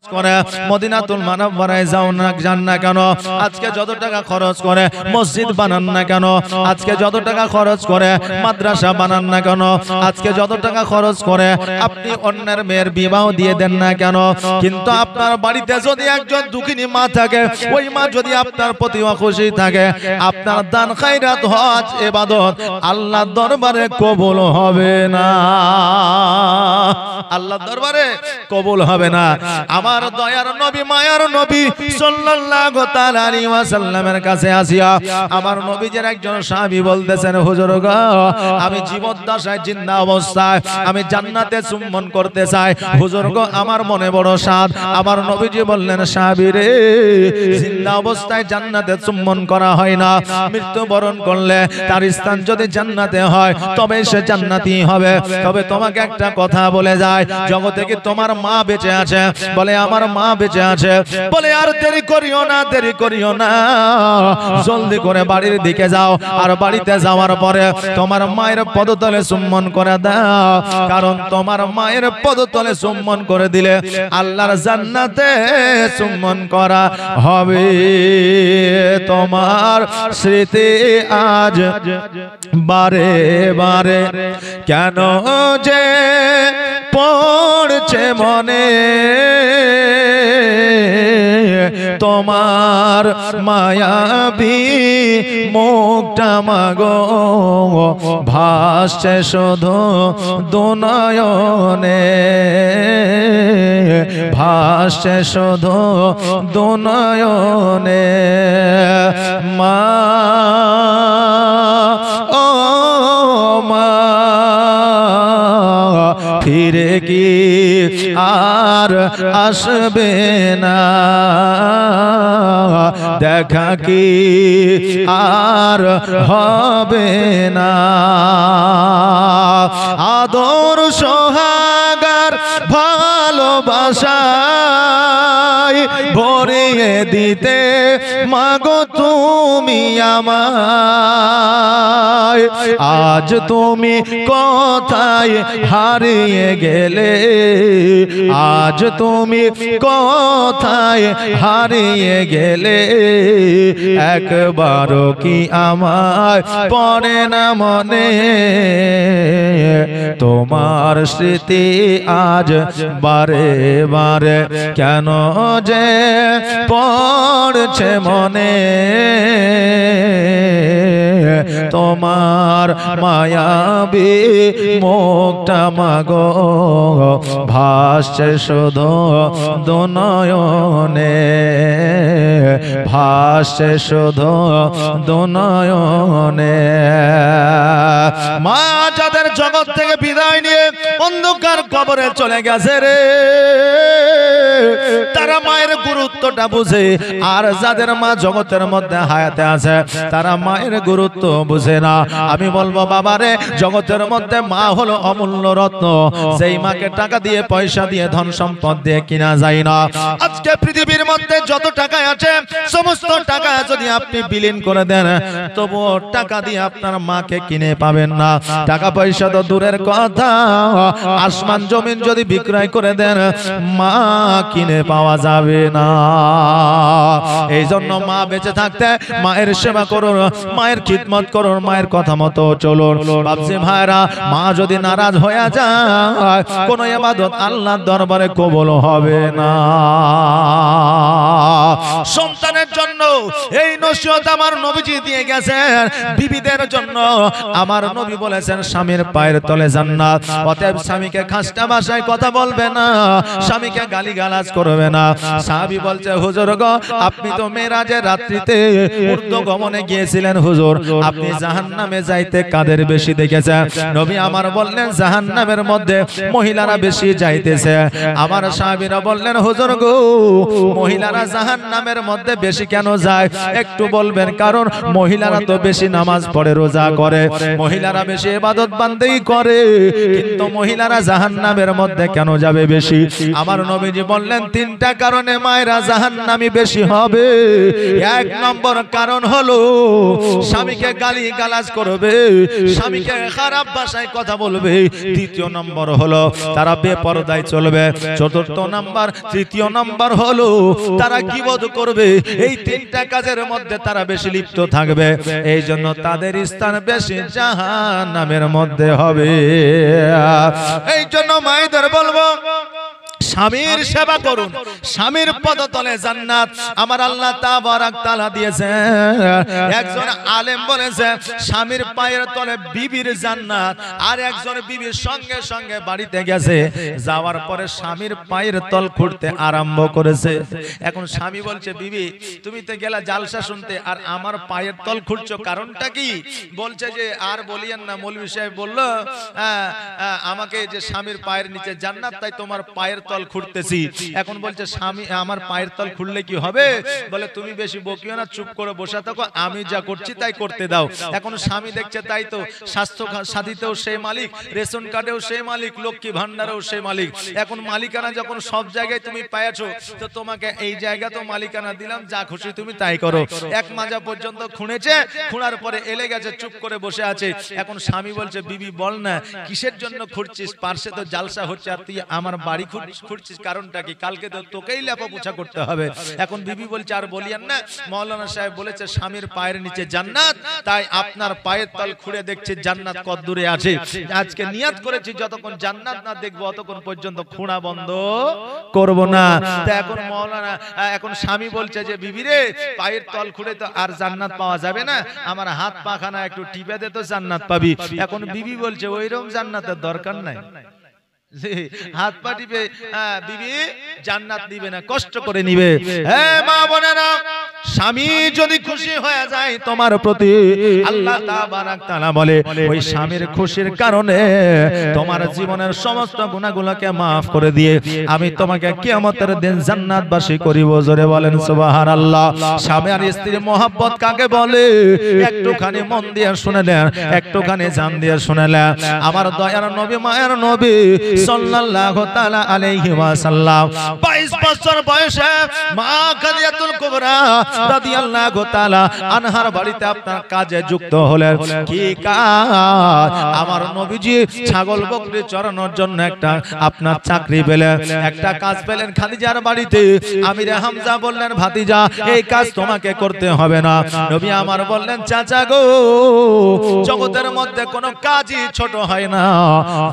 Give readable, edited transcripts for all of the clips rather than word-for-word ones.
করে মদিনাতুল মুনাওয়ারায় যান না কেন, আজকে যত টাকা খরচ করে মসজিদ বানান না কেন, আজকে যত টাকা খরচ করে মাদ্রাসা বানান না কেন, আজকে যত টাকা খরচ করে আপনি অন্যের মেয়ের বিবাহ দিয়ে দেন না কেন, কিন্তু আপনার বাড়িতে যদি একজন দুঃখিনী মা থাকে, ওই মা যদি আপনার প্রতি খুশি থাকে, আপনার দান খায়রাত হজ ইবাদত আল্লাহর দরবারে কবুল হবে না, আল্লাহর দরবারে কবুল হবে না। আমার দয়ার নবী মায়ার নবী সাল্লাল্লাহু তাআলা আলাইহি ওয়াসাল্লামের কাছে আসিয়া আমার নবীজির একজন সাহাবী বলতেছেন, হুজুর গো, আমি জীবদ্দশায় জিন্দা অবস্থায় আমি জান্নাতে চুম্বন করতে চাই, হুজুর গো আমার মনে বড় স্বাদ। আমার নবীজি বললেন, সাহাবী রে, জিন্দা অবস্থায় জান্নাতে চুম্বন করা হয় না, মৃত্যুবরণ করলে তার স্থান যদি জান্নাতে হয় তবে সে জান্নাতি হবে। তবে তোমাকে একটা কথা বলে যায়, জগতে কি তোমার মা বেঁচে আছে? বলে আমার মা বেঁচে আছে। বলে আর দেরি করিও না, দেরি করিও না, জলদি করে বাড়ির দিকে যাও, আর বাড়িতে যাওয়ার পরে তোমার মায়ের পদতলে চুম্বন করে দাও, কারণ তোমার মায়ের পদতলে চুম্বন করে দিলে আল্লাহর জান্নাতে চুম্বন করা হবে। তোমার স্মৃতি আজ বারে বারে কেন যে পড়ছে মনে, তোমার মায়াবী মুখটা মাগো ভাসছে শুধু দুনয়নে, ভাসছে শুধু দুনয়নে। মা ও মা, ফিরে কি আর আসবে না, দেখা কি আর হবে না, আদর সোহাগার ভালোবাসায় ভরিয়ে দিতে মাগো তুমি আমায়। আজ তুমি কোথায় হারিয়ে গেলে, আজ তুমি কোথায় হারিয়ে গেলে, একবারও কি আমায় পড়ে না মনে, তোমার স্মৃতি আজ বারে বারে কেন যে পড়ছে মনে, তোমার মায়াবী মুখটা মাগো ভাসছে শুধু দুনয়নে, ভাসছে শুধু দুনয়নে। মা যাদের জগৎ থেকে বিদায় নিয়ে অন্ধকার কবরে চলে গেছে রে, তারা মায়ের গুরুত্বটা বুঝে, আর যাদের মা জগতের মধ্যে হায়াতে আছে তারা মায়ের গুরুত্ব বুঝে না। আমি বলবো বাবারে, জগতের মধ্যে মা হলো অমূল্য রত্ন, সেই মাকে টাকা দিয়ে পয়সা দিয়ে ধন সম্পদ দিয়ে কিনা যায় না। আজকে পৃথিবীর মধ্যে যত টাকা আছে সমস্ত টাকা যদি আপনি বিলীন করে দেন, তবুও টাকা দিয়ে আপনার মাকে কিনে পাবেন না। টাকা পয়সা তো দূরের কথা, আসমান জমিন যদি বিক্রয় করে দেন মা কিনে পাওয়া যাবে না। এই জন্য মা বেঁচে থাকতে মায়ের সেবা করুন, মায়ের খিদমত করুন, মায়ের কথা মতো চলুন। বাপজি ভাইরা, মা যদি নারাজ হয়ে যায় কোন ইবাদত আল্লাহর দরবারে কবুল হবে না। সন্তানের জন্য এই নসিহত আমার নবীজি দিয়ে গেছেন, বিবিদের জন্য আমার নবী বলেছেন স্বামীর পায়ের তলে জান্নাত। অতএব স্বামীকে খাসটা ভাষায় কথা বলবে না, স্বামীকে গালিগালাজ করবে না। সাহাবী বলছে, হুজুর গো, আপনি তো মেরাজের রাত্রিতে ঊর্ধ্বগমনে গিয়েছিলেন, হুজুর আপনি জাহান্নামে যাইতে কাদের বেশি দেখেছেন? নবী আমার বললেন, জাহান্নামের মধ্যে মহিলারা বেশি যাইতেছে। আমার সাহাবীরা বললেন, হুজুর গো, মহিলারা জাহান্নামে জাহান্নামের মধ্যে বেশি কেন যায় একটু বলবেন? কারণ মহিলারা তো বেশি নামাজ পড়ে, রোজা করে, মহিলারা বেশি ইবাদত বান্দেই করে, কিন্তু মহিলারা জাহান্নামের মধ্যে কেন যাবে বেশি? আমার নবীজি বললেন তিনটা কারণে মায়েরা জাহান্নামী বেশি হবে। এক নম্বর কারণ হলো স্বামীকে গালি গালাজ করবে, স্বামীকে খারাপ ভাষায় কথা বলবে। দ্বিতীয় নম্বর হলো তারা বেপরদায় চলবে। চতুর্থ নম্বর, তৃতীয় নম্বর হলো তারা গীবত করবে। এই তিনটা কাজের মধ্যে তারা বেশি লিপ্ত থাকবে, এই জন্য তাদের স্থান বেশি জাহান্নামের মধ্যে হবে। এই জন্য মায়েদের বলবো স্বামীর সেবা করুন, স্বামীর পদতলে জান্নাত আমার আল্লাহ তাবারাক তাআলা দিয়েছেন। একজন আলেম বলেছে স্বামীর পায়ের তলে বিবির জান্নাত। আর একজন বিবির সঙ্গে সঙ্গে বাড়িতে গেছে, যাওয়ার পরে স্বামীর পায়ের তল খুঁড়তে আরম্ভ করেছে। এখন স্বামী বলছে বিবি তুমি তো গেলা জালসা শুনতে আর আমার পায়ের তল খুঁড়ছো, কারণটা কি? বলছে যে আর বলিয়েন না, মৌলভী সাহেব বললো আমাকে যে স্বামীর পায়ের নিচে জান্নাত, তাই তোমার পায়ের তল খুঁড়তেছি। এখন বলছে স্বামী আমার পায়ের তল খুঁড়লে কি হবে? বলে তুমি বেশি বকিও না, চুপ করে বসে থাকো, আমি যা করছি তাই করতে দাও। এখন স্বামী দেখছে তাই তো, স্বাস্থ্য সাথীতেও সেই মালিক, রেশন কার্ডেও সেই মালিক, লক্ষ্মী ভান্ডারেও সেই মালিক। এখন মালিকানা যখন সব জায়গায় তুমি পেয়েছো, তো তোমাকে এই জায়গা তো মালিকানা দিলাম, যা খুশি তুমি তাই করো। এক মাজা পর্যন্ত খুঁড়েছে, খুঁড়ার পরে এলে গেছে, চুপ করে বসে আছে। এখন স্বামী বলছে বিবি বল না কিসের জন্য খুঁড়ছিস? পার্শ্বে তো জালসা হচ্ছে আর তুই আমার বাড়ি খুঁড়ছিস, কারণটা কি? কালকে তো তোকেই লেপা পোছা করতে হবে। এখন বিবি বলছে আর বলিয়েন না, মাওলানা সাহেব বলেছে স্বামীর পায়ের নিচে জান্নাত, তাই আপনার পায়ের তল খুঁড়ে দেখছি জান্নাত কত দূরে আছে। আজকে নিয়াত করেছি যতক্ষণ জান্নাত না দেখবো ততক্ষণ পর্যন্ত খুঁড়া বন্ধ করব না। তা এখন মাওলানা, এখন স্বামী বলছে যে বিবি রে পায়ের তল খুঁড়ে তো আর জান্নাত পাওয়া যাবে না, আমার হাত পাখানা একটু টিপে দে তো জান্নাত পাবি। এখন বিবি বলছে ওইরকম জান্নাতের দরকার নাই, হাত পা টিপে বিবি জান্নাত দিবে না, কষ্ট করে নিবে। হ্যাঁ মা বোনেরা, স্বামী যদি খুশি হয়ে যায় তোমার প্রতি, আল্লাহ তাবারাক তাআলা বলে ওই স্বামীর খুশির কারণে তোমার জীবনের সমস্ত গুনাহগুলোকে maaf করে দিয়ে আমি তোমাকে কিয়ামতের দিন জান্নাতবাসী করিব। জোরে বলেন সুবহানাল্লাহ। স্বামী আর স্ত্রীর মহব্বত কাকে বলে একটুখানি মন দিয়ে শুনে নেন, একটুখানি জান দিয়ে শুনে নেন। আমার দয়ার নবী মায়ের নবী সাল্লাল্লাহু তাআলা আলাইহি ওয়াসাল্লাম 22 বছর বয়সে মা খাদিজাতুল কুবরা রাদিয়াল্লাহু তাআলা আনহার বাড়িতে আপনার কাজে যুক্ত হলেন। কি কাজ? আমার নবীজি ছাগল বকরি চরানোর জন্য একটা আপনার চাকরি পেলেন, একটা কাজ পেলেন খাদিজার বাড়িতে। আমিরে হামজা বললেন ভাতিজা এই কাজ তোমাকে করতে হবে না। নবী আমার বললেন চাচা গো, জগতের মধ্যে কোনো কাজই ছোট হয় না,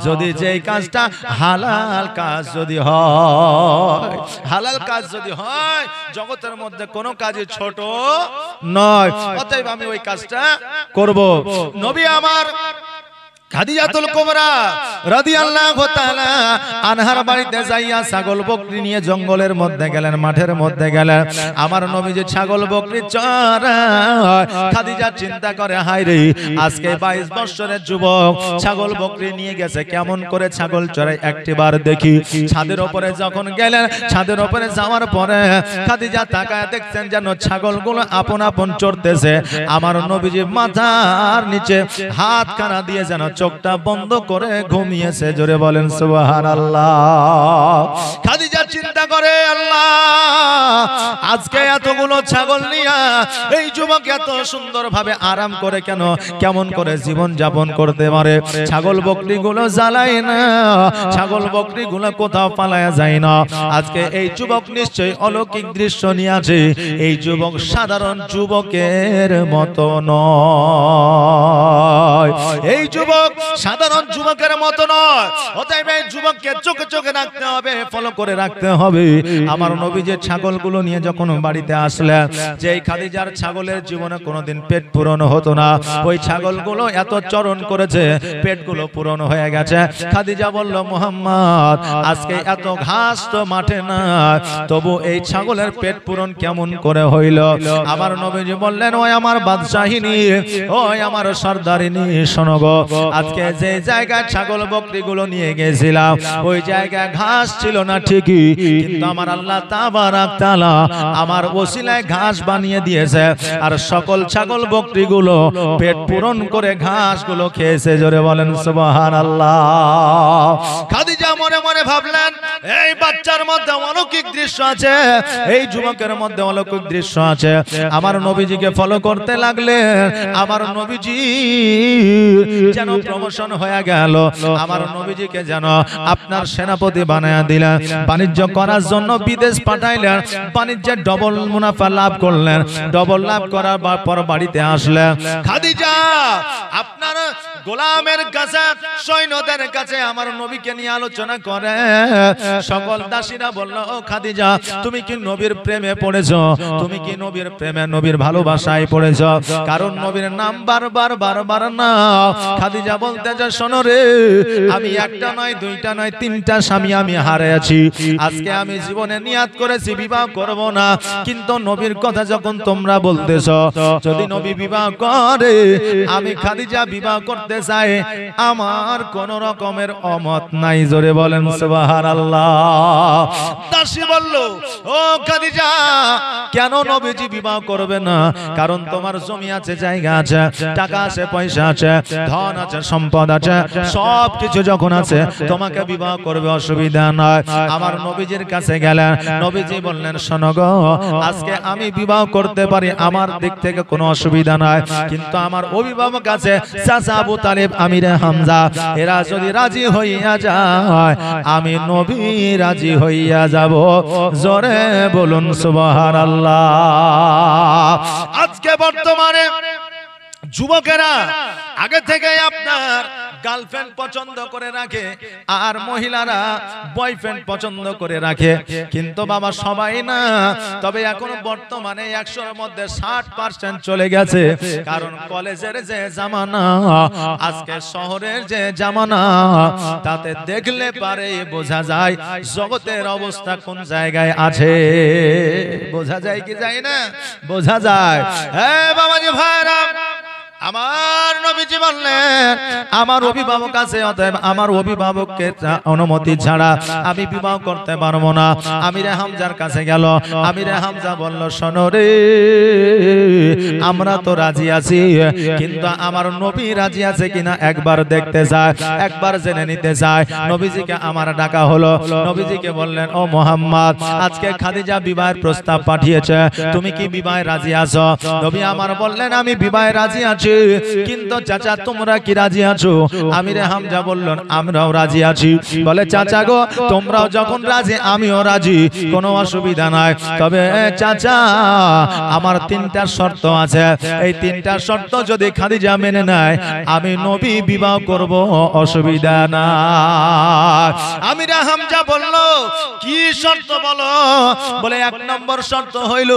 যদি যেই কাজটা হালাল কাজ যদি হয়, হালাল কাজ যদি হয়, জগতের মধ্যে কোনো কাজই ছোট নয়। অতএব আমি ওই কাজটা করব। নবী আমার খাদিজাতুল কুবরা রাদিয়াল্লাহু তাআলা আনহার বাড়িতে যাইয়া ছাগল বকরি নিয়ে জঙ্গলের মধ্যে গেলেন, মাঠের মধ্যে গেলেন। আমার নবী যে ছাগল বকরি চড়ায়, খাদিজা চিন্তা করে হায় রে আজকে 22 বছরের যুবক ছাগল বকরি নিয়ে গেছে, কেমন করে ছাগল চড়ায় একটিবার দেখি। ছাদের উপরে যখন গেলেন, ছাদের উপরে যাওয়ার পরে খাদিজা তাকায় দেখছেন যেন ছাগলগুলো আপন আপন চড়তেছে। আমার নবীজি মাথার নিচে হাতখানা দিয়ে যেন চোখটা বন্ধ করে ঘুমিয়েছে। জোরে বলেন সুবহানাল্লাহ। খাদিজা চিন্তা করে আল্লাহ আজকে এতগুলো ছাগল নিয়া এই যুবক এত সুন্দর ভাবে আরাম করে কেন, কেমন করে জীবন যাপন করতে পারে? ছাগল বকরি গুলো জ্বালায় না, ছাগল বকরি গুলো কোথাও পালায়া যায় না। আজকে এই যুবক নিশ্চয়ই অলৌকিক দৃশ্য নিয়ে আছে। এই যুবক সাধারণ যুবকের মতো নয়, এই যুবক সাধারণ যুবকের মতো নয়। অতএব এই যুবককে চোখে চোখে রাখতে হবে, ফলো করে রাখতে হবে। আমার নবী যে ছাগলগুলো নিয়ে যখন বাড়িতে আসলেন, যে খাদিজার ছাগলের জীবনে কোনোদিন পেট পূরণ হতো না, ওই ছাগলগুলো এত চরণ করেছে পেটগুলো পূরণ হয়ে গেছে। খাদিজা বলল মুহাম্মদ আজকে এত ঘাস তো মাঠে না, তবু এই ছাগলের পেট পূরণ কেমন করে হইল? আমার নবীজি বললেন ওই আমার বাদশাহিনী, ওই আমার সর্দারিনী, শোনো গো, আজ আজকে যে জায়গায় ছাগল বকরিগুলো নিয়ে গেছিলাম ওই জায়গায় ঘাস ছিল না ঠিকই, কিন্তু আমার আল্লাহ তাবারাক তাআলা আমার ওসিলায় ঘাস বানিয়ে দিয়েছে, আর সকল ছাগল বকরিগুলো পেট পূরণ করে ঘাসগুলো খেয়েছে। জোরে বলেন সুবহানাল্লাহ। খাদিজা মনে মনে ভাবলেন এই বাচ্চার মধ্যে অলৌকিক দৃশ্য আছে, এই যুবকের মধ্যে অলৌকিক দৃশ্য আছে। আমার নবীজিকে ফলো করতে লাগলেন। আমার নবীজি যেন প্রমোশন হয়ে গেল, আমার নবীজিকে যেন আপনার সেনাপতি বানায়া দিলেন, বাণিজ্য করার জন্য বিদেশ পাঠাইলেন, বাণিজ্যে ডবল মুনাফা লাভ করলেন। ডবল লাভ করার পর বাড়িতে আসলেন। খাদিজা আপনার গোলামের কাছে, সৈন্যদের কাছে আমার নবীকে নিয়ে আলোচনা করে। সকল দাসীরা বলল, ও খাদিজা তুমি কি নবীর প্রেমে পড়েছো? তুমি কি নবীর প্রেমে, নবীর ভালোবাসায় পড়েছো? কারণ নবীর নাম বারবার বারবার না। খাদিজা বলতে যা, শোনো রে, আমি একটা নয়, দুইটা নয়, তিনটা স্বামী আমি হারিয়েছি। আজকে আমি জীবনে নিয়াত করেছি বিবাহ করব না, কিন্তু নবীর কথা যখন তোমরা বলতেছো, যদি নবী বিবাহ করে আমি খাদিজা বিবাহ করতে চাই, আমার কোন রকমের অমত নাই। জোরে বলেন সুবহানাল্লাহ। দাসী বলল, ও খাদিজা কেন নবীজি বিবাহ করবে না? কারণ তোমার জমি আছে, জায়গা আছে, টাকা আছে, পয়সা আছে, ধন আছে, সম্পদ আছে, সব কিছু যখন আছে তোমাকে বিবাহ করবে, অসুবিধা নয়। আমার নবীজির কাছে গেলেন। নবীজি বললেন, শোনো গো, আজকে আমি বিবাহ করতে পারি, আমার দিক থেকে কোনো অসুবিধা নাই, কিন্তু আমার অভিভাবক আছে, চাচা আবু তালিব, আমিরে হামজা, এরা যদি রাজি হইয়া যায় আমি নবী রাজি হইয়া যাব। জোরে বলুন সুবহানাল্লাহ। আজকে বর্তমানে যুবকেরা আগে থেকে আপনার গার্লফ্রেন্ড পছন্দ করে রাখে, আর মহিলারা বয়ফ্রেন্ড পছন্দ করে রাখে, কিন্তু বাবা সবাই না। তবে এখন বর্তমানে 100-এর মধ্যে 60% চলে গেছে। কারণ কলেজের যে জামানা, আজকে শহরের যে জামানা, তাতে দেখলে পারে বোঝা যায় জগতের অবস্থা কোন জায়গায় আছে। বোঝা যায় কি যায় না? বোঝা যায়। হ্যাঁ বাবাজি ভাইরা, আমার নবীজি বললেন আমার অভিভাবক আছে, অতএব আমার অভিভাবককে অনুমতি ছাড়া আমি বিবাহ করতে পারবো না। আমিরে হামজার কাছে গেল। আমিরে হামজা বলল, শোনো রে, আমরা তো রাজি আছি, কিন্তু আমার নবী রাজি আছে কিনা একবার দেখতে চাই, একবার জেনে নিতে চাই। নবীজিকে আমার ডাকা হলো। নবীজিকে বললেন, ও মুহাম্মদ, আজকে খাদিজা বিবাহের প্রস্তাব পাঠিয়েছে, তুমি কি বিবাহে রাজি আছো? নবী আমার বললেন, আমি বিবাহে রাজি আছি, কিন্তু চাচা তোমরা কি রাজি আছো? আমিরে হামজা বললেন, আমরাও রাজি আছি। বলে, চাচা গো, তোমরাও যখন রাজি আমিও রাজি, কোনো অসুবিধা নাই। তবে চাচা আমার 3টা শর্ত আছে, এই 3টা শর্ত যদি খাদিজা মেনে নেয় আমি নবী বিবাহ করব, অসুবিধা না। আমিরে হামজা বলল, কি শর্ত বলো? বলে, 1 নম্বর শর্ত হইল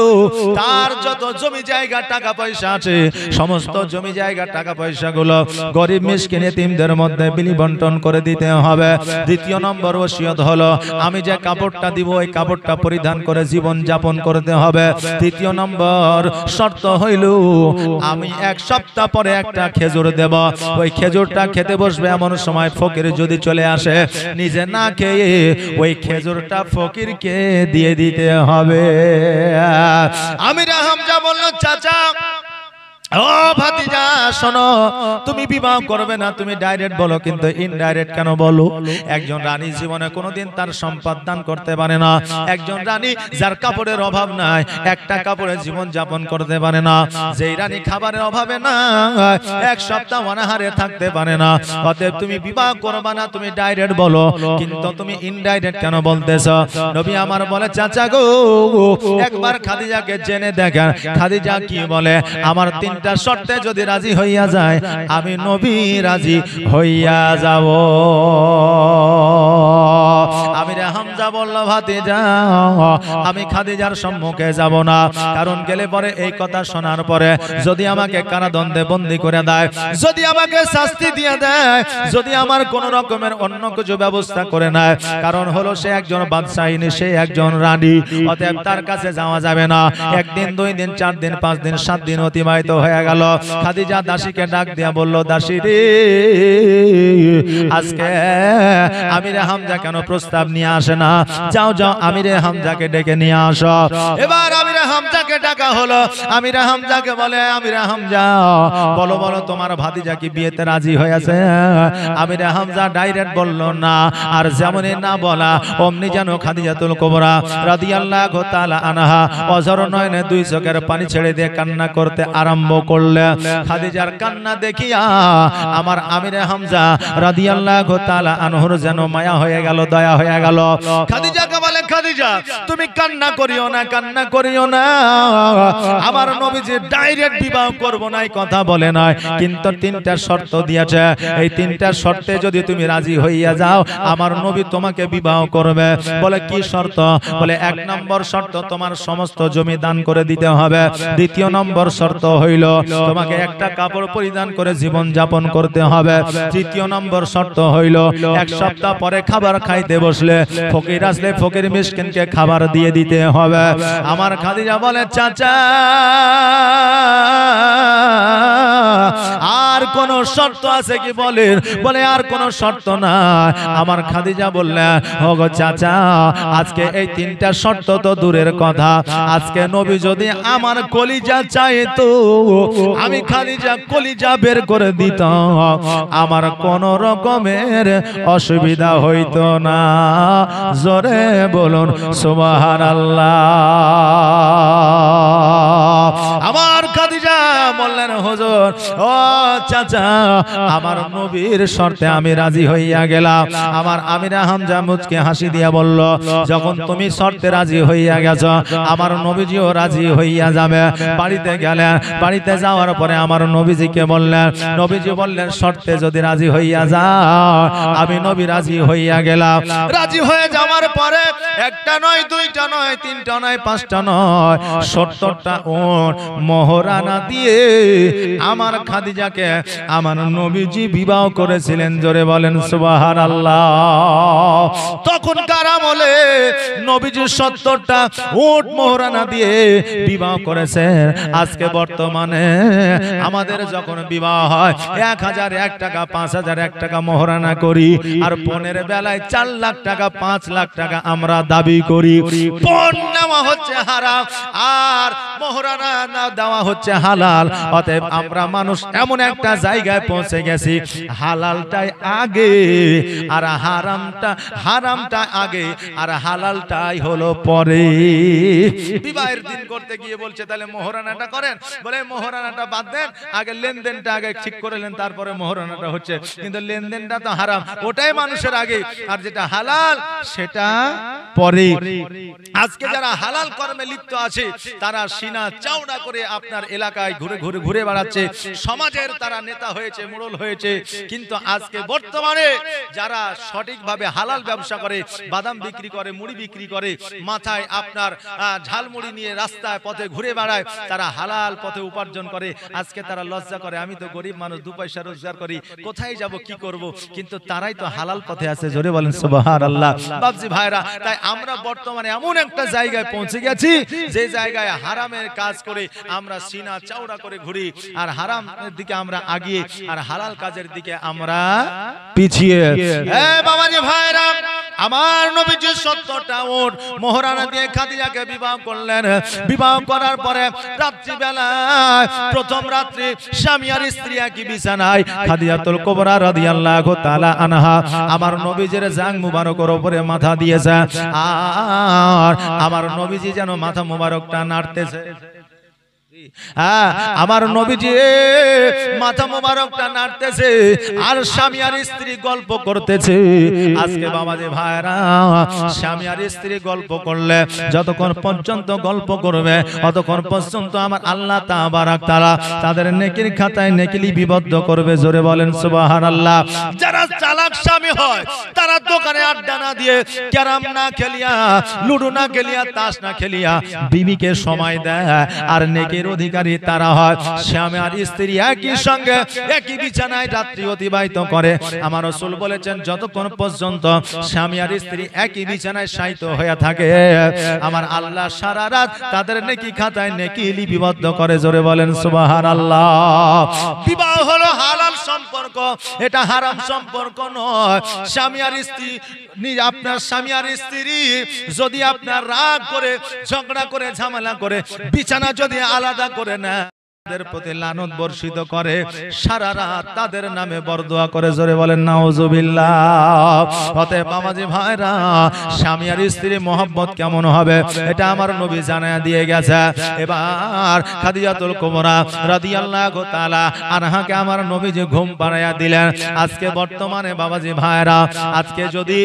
তার যত জমি জায়গা টাকা পয়সা আছে সমস্ত জমি জায়গা টাকা পয়সা গুলো গরিব মিসকিন এতিমদের মধ্যে বিলি বন্টন করে দিতে হবে। 2 নম্বর ওসিয়ত হলো আমি যে কাপড়টা দিব ওই কাপড়টা পরিধান করে জীবন যাপন করতে হবে। 3 নম্বর শর্ত হইল আমি 1 সপ্তাহ পরে একটা খেজুর দেব, ওই খেজুরটা খেতে বসবে এমন সময় ফকির যদি চলে আসে, নিজে না খেয়ে ওই খেজুরটা ফকিরকে দিয়ে দিতে হবে। আমিরে হামজা বলল, চাচা ও ভাতিজা শোনো, তুমি বিবাহ করবে না, তুমি ডাইরেক্ট বলো, কিন্তু ইনডাইরেক্ট কেন বলো? একজন রানী জীবনে কোনোদিন তার সম্পদ দান করতে পারে না। একজন রানী যার কাপড়ের অভাব নাই, একটা কাপড়ে জীবন যাপন করতে পারে না, যেই রানী খাবারের অভাবে না 1 সপ্তাহ অনাহারে থাকতে পারে না। অতএব তুমি বিবাহ করবে না, তুমি ডাইরেক্ট বলো, কিন্তু তুমি ইনডাইরেক্ট কেন বলতেছো? নবী আমার বলে, চাচা গো, একবার খাদিজাকে জেনে দেখেন খাদিজা কি বলে। আমার 3টা শর্তে যদি রাজি হইয়া যায় আমি নবী রাজি হইয়া যাব। আমিরে হামজা বলল ভাতিজা আমি খাদিজার সম্মুখে যাব না, কারণ গেলে পরে এই কথা শোনার পরে যদি আমাকে কারাদণ্ডে বন্দী করে দেয়, যদি আমাকে শাস্তি দিয়ে দেয়, যদি আমার কোন রকমের অন্য কিছু ব্যবস্থা করে নেয়, কারণ হলো সে একজন বাদশাহিনী, সে একজন রানী, অতএব তার কাছে যাওয়া যাবে না। একদিন, 2 দিন, 4 দিন, 5 দিন, 7 দিন অতিবাহিত হয়ে গেল। খাদিজা দাসীকে ডাক দিয়া বলল, দাসী রে, আজকে আমিরে হামজা কেন প্রস্তাব নিয়ে আসে না? যাও যাও আমিরে হামজাকে ডেকে নিয়ে আসো। এবার আমিরে হামজাকে ডাকা হলো। আমিরে হামজাকে বলে, আমিরে হামজা বলো বলো তোমার ভাতিজা কি বিয়েতে রাজি হয়েছে? আমিরে হামজা ডাইরেক্ট বলল না, আর যেমনই না বলা অমনি যেন খাদিজাতুল কুবরা রাদিয়াল্লাহু তাআলা আনহা অঝর নয়নে 2 চোখের পানি ছেড়ে দিয়ে কান্না করতে আরম্ভ করলে। খাদিজার কান্না দেখিয়া আমার আমিরে হামজা রাদিয়াল্লাহু তাআলা আনহুর যেন মায়া হয়ে গেল, দয়া হয়ে গেল। খাদিজাকে বলে, খাদিজা তুমি কান্না করিও না, কান্না করিও না, আমার নবীজি ডাইরেক্ট বিবাহ করব না এই কথা বলে নয়, কিন্তু 3টা শর্ত দিয়েছে। এই 3টা শর্তে যদি তুমি রাজি হইয়া যাও আমার নবী তোমাকে বিবাহ করবে। বলে কি শর্ত? বলে 1 নম্বর শর্ত তোমার সমস্ত জমি দান করে দিতে হবে। 2য় নম্বর শর্ত হইল তোমাকে একটা কাপড় পরিধান করে জীবন যাপন করতে হবে। 3য় নম্বর শর্ত হইল 1 সপ্তাহ পরে খাবার খাইতে বসলে ফকির আসলে ফকির মিসকিনকে খাবার দিয়ে দিতে হবে। আমার খাদিজা বলে, চাচা আর কোন শর্ত আছে কি বলেন? বলে আর কোন শর্ত না। আমার খাদিজা বললেন, ওগো চাচা আজকে এই 3টা শর্ত তো দূরের কথা, আজকে নবী যদি আমার কলিজা চাইতো আমি খাদিজা কলিজা বের করে দিতাম, আমার কোন রকমের অসুবিধা হইতো না। জোরে বলুন সুবহানাল্লাহ। আমার খাদিজা বললেন, হুজুর ও চাচা আমার নবীর শর্তে আমি রাজি হইয়া গেলাম। আমার আমিরে হামজা মুচকে হাসি দিয়া বলল, যখন তুমি শর্তে রাজি হইয়া গেছ আমার নবীজিও রাজি হইয়া যাবে। বাড়িতে গেলেন, বাড়িতে যাওয়ার পরে আমার নবীজিকে বললেন, নবীজি বললেন শর্তে যদি রাজি হইয়া যাও আমি নবী রাজি হইয়া গেলাম। রাজি হয়ে যাওয়ার পরে 1টা নয়, 2টা নয়, 3টা নয়, 5টা নয়, 70টা উট মোহরানা দিয়ে আমার খাদিজাকে আমার নবীজি বিবাহ করেছিলেন। জোরে বলেন সুবহানাল্লাহ। তখনকার আমলে নবীজি 70টা উট মোহরানা দিয়ে বিবাহ করেছেন। আজকে বর্তমানে আমাদের যখন বিবাহ হয় 1001 টাকা, 5001 টাকা মোহরানা করি, আর পনের বেলায় 4 লাখ টাকা, 5 লাখ টাকা আমরা দাবি করি। পণ নেওয়া হচ্ছে হারাম আর মোহরানা না দেওয়া হচ্ছে হালাল। অতএব আমরা মানুষ এমন একটা জায়গায় পৌঁছে গেছি, হালালটাই আগে আর হারামটা আগে আর হালালটাই হলো পরে। বিবাহের দিন করতে গিয়ে বলছে তাহলে মোহরানাটা করেন, বলে মোহরানাটা বাদ দেন, আগে লেনদেনটা আগে ঠিক করে নেন, তারপরে মোহরানাটা হচ্ছে। কিন্তু লেনদেনটা তো হারাম, ওটাই মানুষের আগে, আর যেটা হালাল সেটা পরে। আজকে যারা হালাল কর্মে লিপ্ত আছে তারা সিনা চওড়া করে আপনার এলাকায় ঘুরে বেড়াচ্ছে, সমাজের তারা নেতা হয়েছে, মোড়ল হয়েছে। কিন্তু আজকে বর্তমানে যারা সঠিকভাবে হালাল ব্যবসা করে, বাদাম বিক্রি করে, মুড়ি বিক্রি করে, মাথায় আপনার ঝালমুড়ি নিয়ে রাস্তায় পথে ঘুরে বেড়ায়, তারা হালাল পথে উপার্জন করে। আজকে তারা লজ্জা করে, আমি তো গরিব মানুষ, 2 পয়সা রোজগার করি, কোথায় যাব কি করব? কিন্তু তারাই তো হালাল পথে আছে। জোরে বলেন সুবহানাল্লাহ। বাবজি ভাইরা, তাই আমরা বর্তমানে এমন একটা জায়গায় পৌঁছে গেছি যে জায়গায় হারামের কাজ করে আমরা সিনা চওড়া করে ঘুরি, আর হারামের দিকে আমরা আগিয়ে আর হালাল কাজের দিকে আমরা পিছিয়ে। বাবাজি ভাইরা, আমার নবীজি 70টা উট মোহরানা দিয়ে খাদিজাকে বিবাহ করলেন। বিবাহ করার পরে রাত্রিবেলায় প্রথম রাত্রি স্বামী আর স্ত্রী একই বিছানায়, খাদিজাতুল কুবরা রাদিয়াল্লাহু তাআলা আনহা আমার নবীজির জাং মুবারকের উপরে মাথা দিয়েছে, আর আমার নবীজি যেন মাথা মুবারকটা নাড়তেছে। হ্যাঁ, আমার নবীজি মাথা মোবারকটা নাড়তেছে আর স্বামী আর স্ত্রী গল্প করতেছে। আজকে বাবাজি ভাইরা, স্বামী আর স্ত্রী গল্প করলে যতক্ষণ পর্যন্ত গল্প করবে ততক্ষণ পর্যন্ত আমার আল্লাহ তাবারাক তাআলা তাদের নেকির খাতায় নেকি লিপিবদ্ধ করবে। জোরে বলেন সুবহানাল্লাহ। যারা চালাক স্বামী হয় তারা দোকানে আড্ডা না দিয়ে, ক্যারাম না খেলিয়া, লুডো না খেলিয়া, তাস না খেলিয়া বিবিকে সময় দেয়, আর নেকির অধিকারী তারা হয় স্বামী আর স্ত্রী একই সঙ্গে একই বিছানায় রাত্রি অতিবাহিত করে। আমার রাসূল বলেছেন যতক্ষণ পর্যন্ত স্বামী আর স্ত্রী একই বিছানায় শায়িত হয়ে থাকে আমার আল্লাহ সারা রাত তাদের নেকি খাতায় নেকি লিপিবদ্ধ করে। জোরে বলেন সুবহানাল্লাহ। বিবাহ হলো হালাল সম্পর্ক, এটা হারাম সম্পর্ক নয়। স্বামী আর স্ত্রী, আপনার স্বামী আর স্ত্রী যদি আপনার রাগ করে, ঝগড়া করে, ঝামেলা করে, বিছানা যদি আলাদা করে না, তাদের প্রতি লানত বর্ষিত করে, সারা রাত তাদের নামে বরদোয়া করে। জোরে বলেন নাউজুবিল্লাহ। অতএব বাবাজি ভাইরা, স্বামী আর স্ত্রী মহব্বত কেমন হবে এটা আমার নবী জানায়া দিয়ে গেছে। এবার খাদিজাতুল কুবরা রাদিয়াল্লাহু তাআলা আনহাকে আমার নবী যে ঘুম পাড়াইয়া দিলেন। আজকে বর্তমানে বাবাজি ভাইরা, আজকে যদি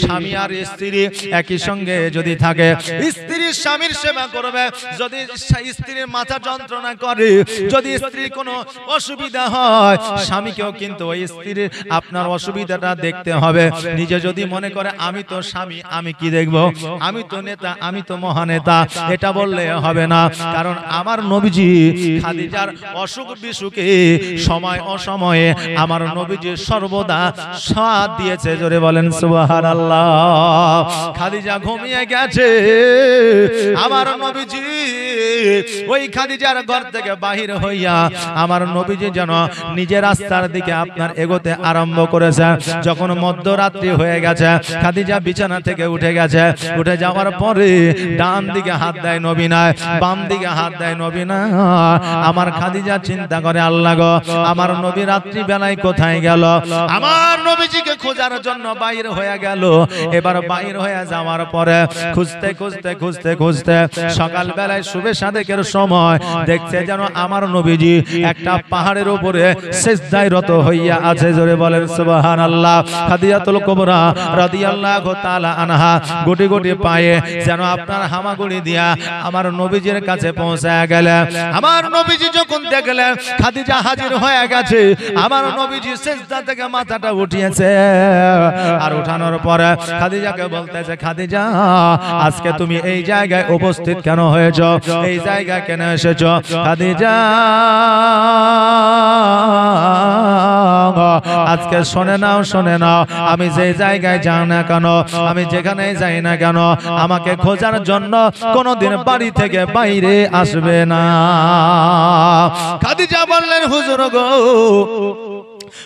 স্বামী আর স্ত্রী একই সঙ্গে যদি থাকে, স্ত্রী স্বামীর সেবা করবে, যদি স্ত্রীর মাথা যন্ত্রণা করে, যদি স্ত্রীর কোনো অসুবিধা হয়, স্বামীকেও কিন্তু ওই স্ত্রীর আপনার অসুবিধাটা দেখতে হবে। নিজে যদি মনে করে আমি তো স্বামী, আমি কি দেখব, আমি তো নেতা, আমি তো মহানেতা, এটা বললে হবে না। কারণ আমার নবীজি খাদিজার অসুখ বিসুখে সময় অসময়ে আমার নবীজি সর্বদা সাথ দিয়েছে। জোরে বলেন সুবহানাল্লাহ। খাদিজা ঘুমিয়ে গেছে, আমার নবীজি ওই খাদিজার ঘর থেকে বাহির হইয়া আমার নবীজি যেন নিজের রাস্তার দিকে আপনার এগোতে আরম্ভ করেছে। যখন মধ্যরাত্রি হয়ে গেছে, খাদিজা বিছানা থেকে উঠে গেছে। উঠে যাওয়ার পরে ডান দিকে হাত দেয় নবী নাই, বাম দিকে হাত দেয় নবী না। আমার খাদিজা চিন্তা করে, আল্লাহ গো, আমার নবী রাত্রি বেলায় কোথায় গেল? আমার নবীজিকে খোঁজার জন্য বাইরে হয়ে গেল। এবার বাইরে হয়ে যাওয়ার পরে খুঁজতে খুঁজতে খুঁজতে খুঁজতে সকাল বেলায় শুভে সাদেকের সময় দেখছে যেন আমার নবীজি একটা পাহাড়ের উপরে সিজদায় রত হইয়া আছে। জোরে বলেন সুবহানাল্লাহ। খাদিজাতুল কুবরা রাদিয়াল্লাহু তাআলা আনহা গুটি গুটি পায়ে যেন আপনার হামাগুড়ি দিয়া আমার নবীজির কাছে পৌঁছায় গেলেন। আমার নবীজি যখন দেখলেন খাদিজা হাজির হয়ে গেছে, আমার নবীজি সিজদা থেকে মাথাটা উঠিয়েছে। আর উঠানোর পরে খাদিজাকে বলতেছে, খাদিজা, আজকে তুমি এই জায়গায় উপস্থিত কেন হয়েছো? এই জায়গায় কেন এসেছো? খাদিজা, আজকে শুনে নাও, শুনে নাও, আমি যে জায়গায় যাই না কেন, আমি যেখানে যাই না কেন, আমাকে খোঁজার জন্য কোনোদিন বাড়ি থেকে বাইরে আসবে না। খাদিজা বললেন, হুজুর গো,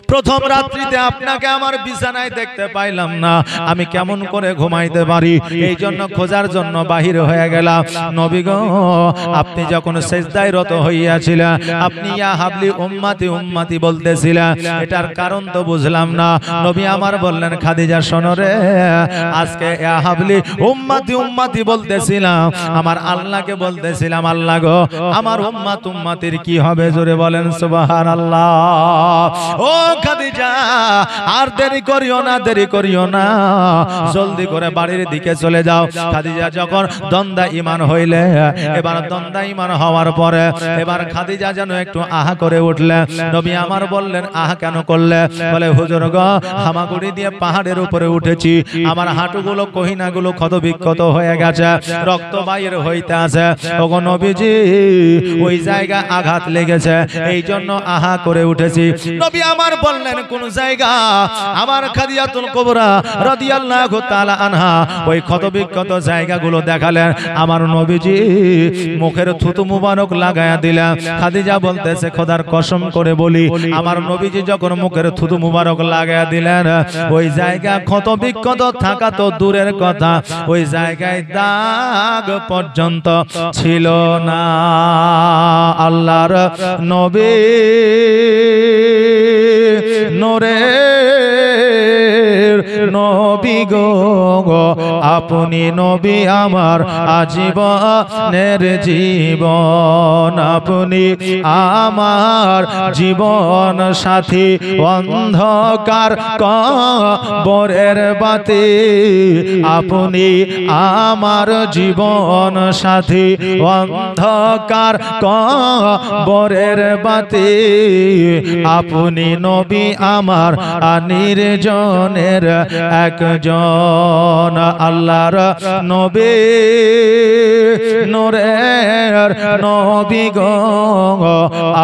প্রথম রাত্রিতে আপনাকে আমার বিছানায় দেখতে পাইলাম না, আমি কেমন করে ঘুমাইতে পারি? এই জন্য খোঁজার জন্য বাহির হয়ে গেলাম। নবী গো, আপনি যখন সিজদায় রত হইয়াছিলেন, আপনি ইয়া হাবলি উম্মতি উম্মতি বলতেছিলেন, এটার কারণ তো বুঝলাম না। নবী আমার বললেন, খাদিজা শোনো রে, আজকে ইয়া হাবলি উম্মতি উম্মতি বলতেছিলাম, আমার আল্লাহকে বলতেছিলাম, আল্লাহ গো, আমার উম্মত উম্মতির কি হবে? জোরে বলেন সুবহানাল্লাহ। ও খাদিজা, আর দেরি করিও না, দেরি করিও না, জলদি করে বাড়ির দিকে চলে যাও। খাদিজা যখন দ্বন্দ্বা ঈমান হইলে, এবার দ্বন্দ্বা ঈমান হওয়ার পরে এবার খাদিজা যেন একটু আহা করে উঠলে। নবী আমার বললেন, আহা কেন করলে? বলে, হুজুর গো, হামাগুড়ি দিয়ে পাহাড়ের উপরে উঠেছি, আমার হাঁটুগুলো কহিনাগুলো ক্ষত বিক্ষত হয়ে গেছে, রক্ত বাইর হইতে আছে। ওগো নবীজি, ওই জায়গায় আঘাত লেগেছে, এই জন্য আহা করে উঠেছি। নবী আমার বললেন কোন জায়গা? আমার খাদিজাতুল কুবরা রাদিয়াল্লাহু তাআলা আনহা ওই ক্ষতবিক্ষত জায়গাগুলো দেখালেন। আমার নবীজি মুখের থুতু মুবারক লাগায়া দিলেন। খাদিজা বলতেছে, খোদার কসম করে বলি, আমার নবীজি যখন মুখের থুতু মুবারক লাগায়া দিলেন, ওই জায়গা ক্ষতবিক্ষত থাকা তো দূরের কথা, ওই জায়গায় দাগ পর্যন্ত ছিল না। আল্লাহর নবী নূরে নবী গো আপনি নবী আমার আজীবনের জীবন আপনি আমার জীবন সাথী অন্ধকার কবরের বাতি আপনি আমার জীবন সাথী অন্ধকার কবরের বাতি আপনি নবী আমার নির্জনের একজন আল্লাহর নবী নূরের নবী গো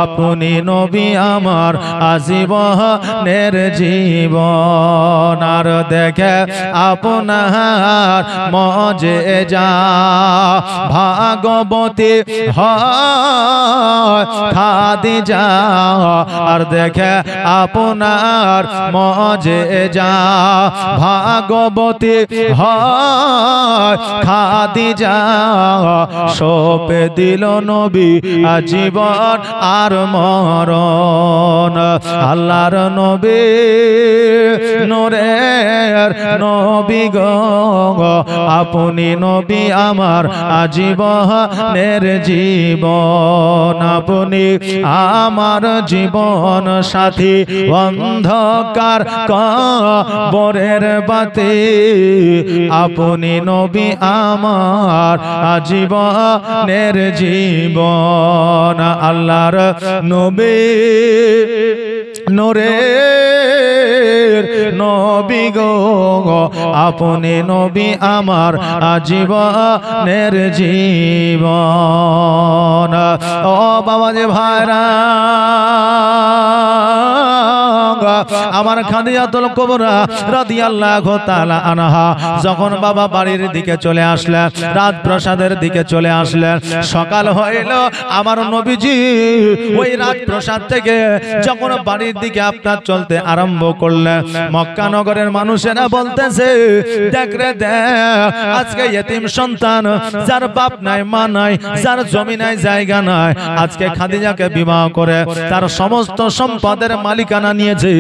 আপনি নবী আমার আজীবনের জীবন আর দেখে আপনার মজেজা ভাগবতী হয় খাদিজা আর দেখে আপনার মজেজা ভাগবতী হয় খাদিজা সপে দিল নবী আজীবন আর মরণ আল্লাহর নবী নূরের নবী গো আপনি নবী আমার আজীবনের জীবন আপনি আমার জীবন সাথী অন্ধকার কবরের বাতি আপনি নবী আমার আজীবনের জীবন আল্লাহর নবী নূরের নবী গো আপনি নবী আমার আজীবনের জীবন ও বাবা যে ভাইরা আমার খাদিজাতুল কুবরা রাদিয়াল্লাহু তাআলা আনহা যখন বাবা বাড়ির দিকে চলে আসলেন রাত প্রসাদের দিকে চলে আসলেন সকাল হইল আমার নবীজি ওই রাত প্রসাদ থেকে যখন বাড়ির দিকে আপনার চলতে আরম্ভ করলেন মক্কা নগরের মানুষেরা বলতেছে দেখ রে দেখ আজকে ইতিম সন্তান যার বাপ নাই মা নাই যার জমি নাই জায়গা নাই আজকে খাদিজাকে বিবাহ করে তার সমস্ত সম্পদের মালিকানা নিয়েছে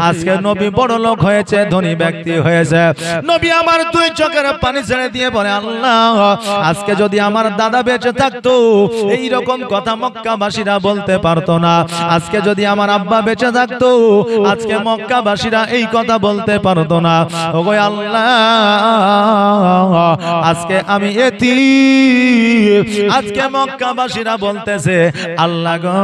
আজকে নবী বড় লোক হয়েছে ধনী ব্যক্তি হয়েছে নবী আমার দুই চোখের পানি ছেড়ে দিয়ে বলে আল্লাহ আজকে যদি আমার দাদা বেঁচে থাকতো এই রকম কথা মক্কাবাসীরা বলতে পারতো না আজকে যদি আমার আব্বা বেঁচে থাকতো আজকে মক্কাবাসীরা এই কথা বলতে পারতো না ওগো আল্লাহ আজকে আমি এতিম আজকে মক্কাবাসীরা বলতেছে আল্লাহ গো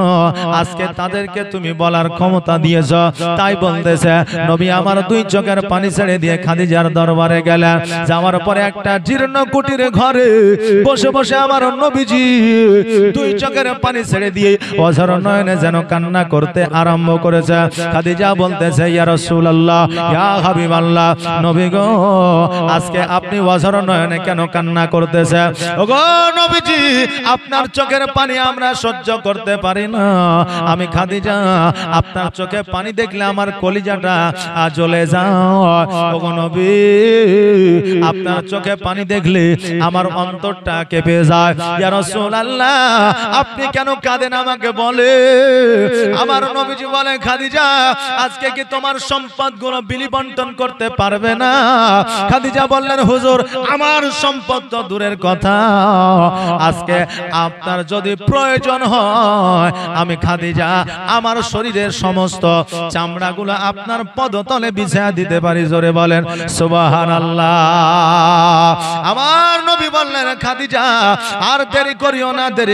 আজকে তাদেরকে তুমি বলার ক্ষমতা দিয়েছো তাই বলতেছে নবী আমার দুই চোখের পানি ছেড়ে দিয়ে খাদিজার দরবারে গেলেন যাওয়ার পরে একটা জীর্ণ কুটির ঘরে বসে বসে আমার নবীজি দুই চোখের পানি ছেড়ে দিয়ে অঝর নয়নে যেন কান্না করতে আরম্ভ করেছে খাদিজা বলতেছে ইয়া রাসূলুল্লাহ ইয়া হাবিবাল্লাহ নবী গো আজকে আপনি অঝর নয়নে কেন কান্না করতেছে ওগো নবীজি আপনার চোখের পানি আমরা সহ্য করতে পারি না আমি খাদিজা আপনার চোখে পানি দেখলে আমার কলিজাটা জ্বলে যায় ওগো নবী আপনার চোখে পানি দেখলে আমার অন্তরটা কেঁপে যায় ইয়া রাসূলুল্লাহ আপনি কেন কাঁদেন আমাকে বলে আমার নবীজি বলে খাদিজা আজকে কি তোমার সম্পদগুলো বিলি বন্টন করতে পারবে না খাদিজা বললেন হুজুর আমার সম্পদ তো দূরের কথা আজকে আপনার যদি প্রয়োজন হয় আমি খাদিজা আমার শরীরের সমস্ত চামড়াগুলো আপনার পদতলে বিছায়া দিতে পারি জোরে বলেন সুবহানাল্লাহ আমার নবী বললেন খাদিজা আর দেরি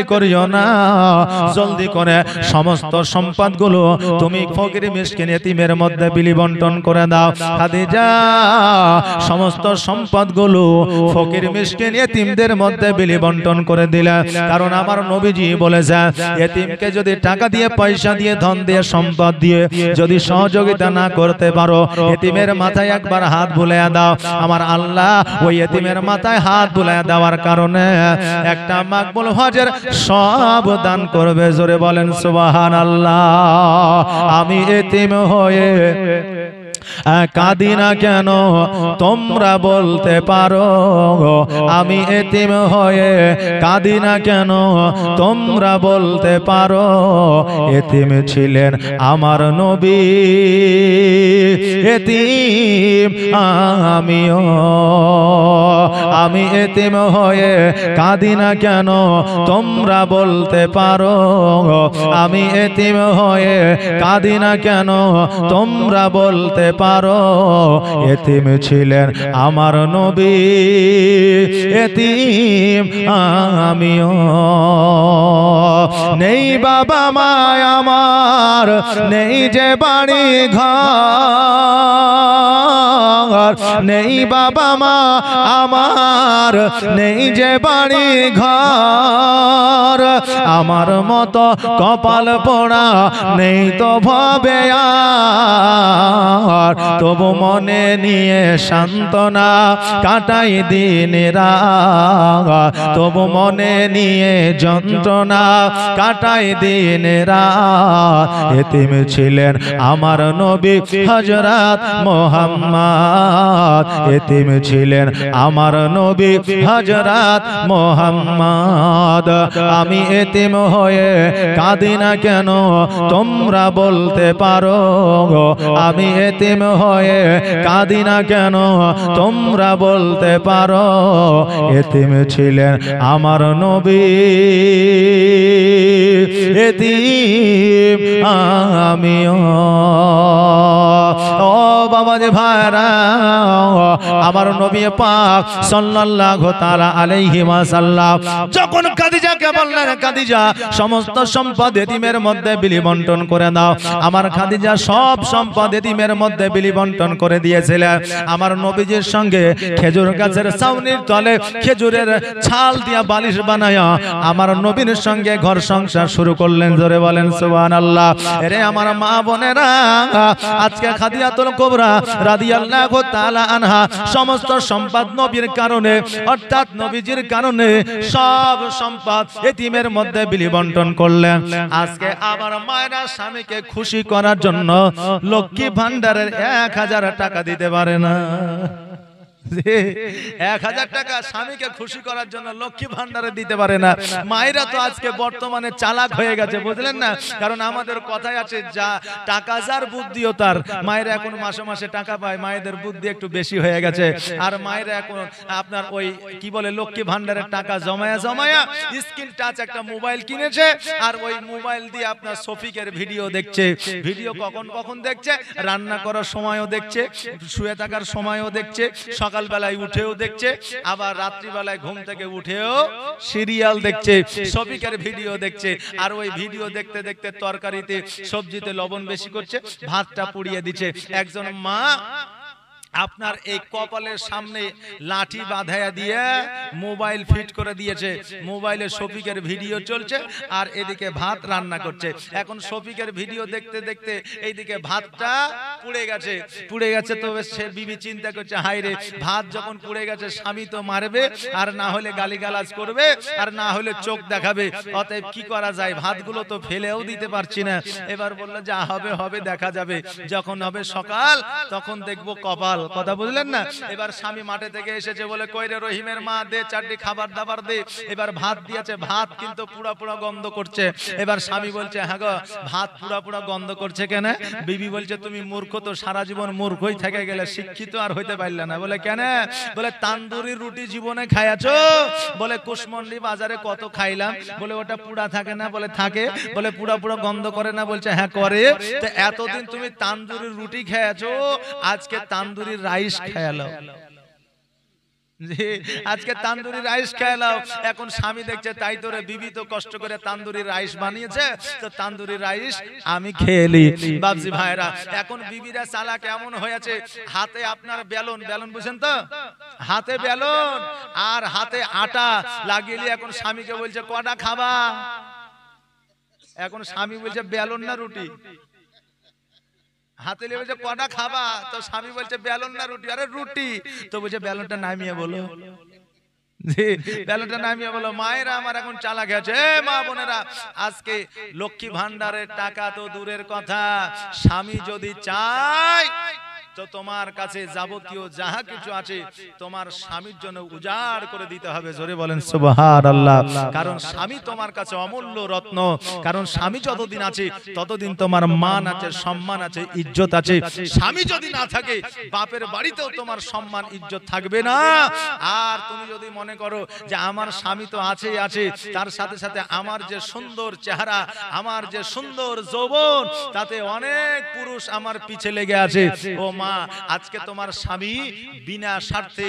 করিও না জলদি করে সমস্ত সম্পদগুলো তুমি ফকির মিসকিন এতিমের মধ্যে বিলি বন্টন করে দাও খাদিজা সমস্ত সম্পদগুলো ফকির মিসকিন এতিমদের মধ্যে বিলি বন্টন করে দিলেন কারণ আমার নবীজি বলেছেন এতিমকে যদি টাকা দিয়ে পয়সা দিয়ে ধন দিয়ে সম্পদ দিয়ে যদি সহযোগিতা না করতে পারো এতিমের মাথায় একবার হাত বুলাইয়া দাও আমার আল্লাহ ওই এতিমের মাথায় হাত বুলাইয়া দেওয়ার কারণে একটা মাকবুল হজের সব দান করবে জোরে বলেন সুবহানাল্লাহ আমি এতিম হয়ে কাঁদি না কেন তোমরা বলতে পারো আমি এতিম হয়ে কাঁদি না কেন তোমরা বলতে পারো এতিম ছিলেন আমার নবী এতিম আমিও আমি এতিম হয়ে কাঁদি না কেন তোমরা বলতে পারো আমি এতিম হয়ে কাঁদি না কেন তোমরা বলতে পারো এতিম ছিলেন আমার নবী এতিম আমিও নেই বাবা মা আমার নেই যে বাড়ি ঘর নেই বাবা মা আমার নেই যে বাড়ি ঘর আমার মতো কপাল পোড়া নেই তো ভাবে আর তবু মনে নিয়ে সান্ত্বনা কাটাই দিন রাত তবু মনে নিয়ে যন্ত্রণা কাটাই দিন রাত এতিম ছিলেন আমার নবী হযরত মুহাম্মদ এতিম ছিলেন আমার নবী হযরত মুহাম্মদ আমি এতিম হয়ে কাঁদি না কেন তোমরা বলতে পারো আমি এতিম হয়ে কাঁদি না কেন তোমরা বলতে পারো এতিম ছিলেন আমার নবী এতিম আমিও ও বাবা যে ভাইরা আমার নবী পাক সাল্লাল্লাহু তাআলা আলাইহি ওয়াসাল্লাম যখন খাদিজাকে বললেন খাদিজা সমস্ত সম্পদ এতিমের মধ্যে বিলি বন্টন করে দাও আমার খাদিজা সব সম্পদ এতিমের মধ্যে বিলি বন্টন করে দিয়েছিলেন আমার নবীজির সঙ্গে খেজুর গাছের ছাউনির তলে খেজুরের ছাল দিয়া বালিশ বানায়া আমার নবীর সঙ্গে ঘর সংসার শুরু করলেন জোরে বলেন সুবহানাল্লাহ এরে আমার মা বোনেরা আজকে খাদিজাতুল কুবরা রাদিয়াল্লাহু তাআলা আনহা সমস্ত সম্পদ নবীর কারণে অর্থাৎ নবীজির কারণে সব সম্পদ এতিমের মধ্যে বিলি বন্টন করলেন আজকে আমার মায়েরা স্বামীকে খুশি করার জন্য লক্ষ্মী ভান্ডারের 1000 টাকা দিতে পারে না 1000 টাকা স্বামীকে খুশি করার জন্য লক্ষ্মী ভান্ডারে দিতে পারে না মায়েরা তো আজকে বর্তমানে চালাক হয়ে গেছে বুঝলেন না কারণ আমাদের কথাই আছে যা টাকা যার বুদ্ধিও তার মায়েরা এখন মাসে মাসে টাকা পায় মায়েদের বুদ্ধি একটু বেশি হয়ে গেছে আর মায়েরা এখন আপনার ওই কি বলে লক্ষ্মী ভান্ডারের টাকা জমায়া স্ক্রিন টাচ একটা মোবাইল কিনেছে আর ওই মোবাইল দিয়ে আপনার শফিকের ভিডিও দেখছে ভিডিও কখন কখন দেখছে রান্না করার সময়ও দেখছে শুয়ে থাকার সময়ও দেখছে সকালবেলায় উঠেও দেখছে আবার রাত্রিবেলায় ঘুম থেকে উঠেও সিরিয়াল দেখছে শফিকের ভিডিও দেখছে আর ওই ভিডিও দেখতে দেখতে তরকারিতে সবজিতে লবণ বেশি করছে ভাতটা পুড়িয়ে দিচ্ছে একজন মা আপনার এই কপালের সামনে লাঠি বাঁধায়া দিয়ে মোবাইল ফিট করে দিয়েছে মোবাইলে শফিকের ভিডিও চলছে আর এদিকে ভাত রান্না করছে এখন শফিকের ভিডিও দেখতে দেখতে এইদিকে ভাতটা পুড়ে গেছে তো সে বিবি চিন্তা করছে হায় রে ভাত যখন পুড়ে গেছে স্বামী তো মারবে আর না হলে গালিগালাজ করবে আর না হলে চোখ দেখাবে অতএব কি করা যায় ভাতগুলো তো ফেলেও দিতে পারছি না এবার বললো যা হবে হবে দেখা যাবে যখন হবে সকাল তখন দেখবো কপাল কথা বুঝলেন না এবার স্বামী মাঠে থেকে এসেছে বলে কইরে রহিমের মা দে চারটি খাবার দাবার দে এবার ভাত দিয়েছে ভাত কিন্তু পুরা পুরা গন্ধ করছে এবার স্বামী বলছে হ্যাঁ গো ভাত পুরা পুরা গন্ধ করছে কেন বিবি বলছে তুমি মূর্খ তো সারা জীবন মূর্খই থেকে গেলে শিক্ষিত আর হইতে পারলে না বলে কেন বলে তান্দুরি রুটি জীবনে খাইয়াছো বলে কুশমন্ডি বাজারে কত খাইলাম বলে ওটা পুরা থাকে না বলে থাকে বলে পুরা পুরা গন্ধ করে না বলছে হ্যাঁ করে তো এতদিন তুমি তান্দুরি রুটি খেয়েছো আজকে তান্দুরি রাইস খেয়ালো আজকে তান্দুরি রাইস খেলাও এখন স্বামী দেখছে তাই তোরে বিবি তো কষ্ট করে তান্দুরি রাইস বানিয়েছে তো তান্দুরি রাইস আমি খেয়েলি বাবজি ভাইরা এখন বিবিরা চালা কেমন হয়েছে হাতে আপনার বেলুন বেলুন বুঝেন তো হাতে বেলুন আর হাতে আটা লাগিয়ে এখন স্বামীকে বলছে কটা খাবা এখন স্বামী বলছে বেলুন না রুটি হাতে নিয়ে বলছে কটা খাবা তো স্বামী বলছে বেলুন না রুটি আরে রুটি তো বলছে বেলুনটা নামিয়ে বলো বেলুনটা নামিয়ে বলো মায়েরা আমার এখন চালা গেছে মা বোনেরা আজকে লক্ষ্মী ভান্ডারের টাকা তো দূরের কথা স্বামী যদি চায় তো তোমার কাছে যাবতীয় যাহা কিছু আছে তোমার স্বামীর জন্য উজাড় করে দিতে হবে। জোরে বলেন সুবহানাল্লাহ। কারণ স্বামী তোমার কাছে অমূল্য রত্ন। কারণ স্বামী যতদিন আছে ততদিন তোমার মান আছে, সম্মান আছে, ইজ্জত আছে। স্বামী যদি না থাকে বাপের বাড়িতেও তোমার সম্মান ইজ্জত থাকবে না। আর তুমি যদি মনে করো যে আমার স্বামী তো আছেই আছে, তার সাথে সাথে আমার যে সুন্দর চেহারা, আমার যে সুন্দর যৌবন, তাতে অনেক পুরুষ আমার পিছে লেগে আছে। ও মা, আজকে তোমার স্বামী বিনা স্বার্থে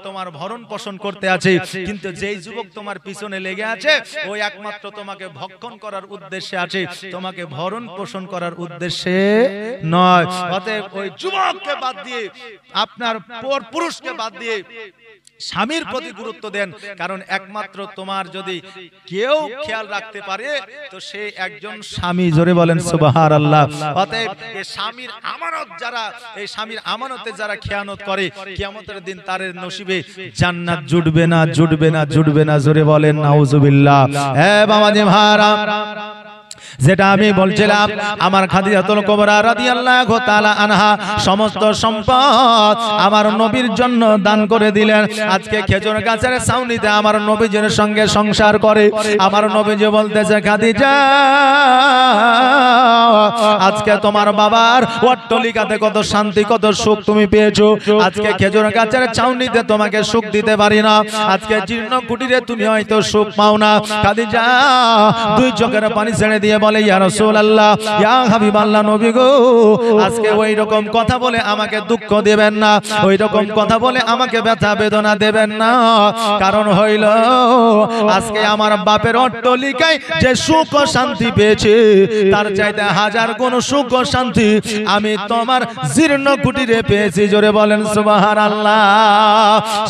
তোমার ভরণ পোষণ করতে আছে, কিন্তু যেই যুবক তোমার পিছনে লেগে আছে ওই একমাত্র তোমাকে ভক্ষণ করার উদ্দেশ্যে আছে, তোমাকে ভরণ পোষণ করার উদ্দেশ্যে নয়। অতএব ওই যুবককে বাদ দিয়ে, আপনার পুরুষকে বাদ দিয়ে স্বামীর প্রতি গুরুত্ব দেন। কারণ একমাত্র তোমার যদি কেউ খেয়াল রাখতে পারে তো সে একজন স্বামী। জোরে বলেন সুবহানাল্লাহ। অতএব এই স্বামীর আমানত যারা, এই স্বামীর আমানতে যারা খেয়ানত করে, কিয়ামতের দিন তার নসিবে জান্নাত জুটবে না, জুটবে না, জুটবে না। জোরে বলেন নাউজুবিল্লাহ। হে বাবাজি ভাইরা, যেটা আমি বলছিলাম, আমার খাদিজাতুল কুবরা রাদিয়াল্লাহু তাআলা আনহা সমস্ত সম্পদ আমার নবীর জন্য দান করে দিলেন। আজকে খেজুর গাছের ছাউনিতে আমার নবীজির সঙ্গে সংসার করে। আমার নবীজি বলতেছে, খাদিজা, আজকে তোমার বাবার অট্টালিকাতে কত শান্তি, কত সুখ তুমি পেয়েছো। আজকে খেজুর গাছের ছাউনিতে তোমাকে সুখ দিতে পারি না, আজকে জীর্ণ কুটিরে তুমি হয়তো সুখ পাও না। খাদিজা দুই চোখের পানি ছেড়ে দিয়ে বলে, ইয়া রাসূলুল্লাহ, ইয়া হাবিবাল্লাহ, নবী গো, আজকে ওই রকম কথা বলে আমাকে দুঃখ দেবেন না, ওই রকম কথা বলে আমাকে ব্যথা বেদনা দেবেন না। কারণ হইল আজকে আমার বাপের অট্টালিকায় যে সুখ ও শান্তি পেয়েছে তার চাইতে হাজার গুণ সুখ ও শান্তি আমি তোমার জীর্ণ কুটিরে পেয়েছি। জোরে বলেন সুবহানাল্লাহ।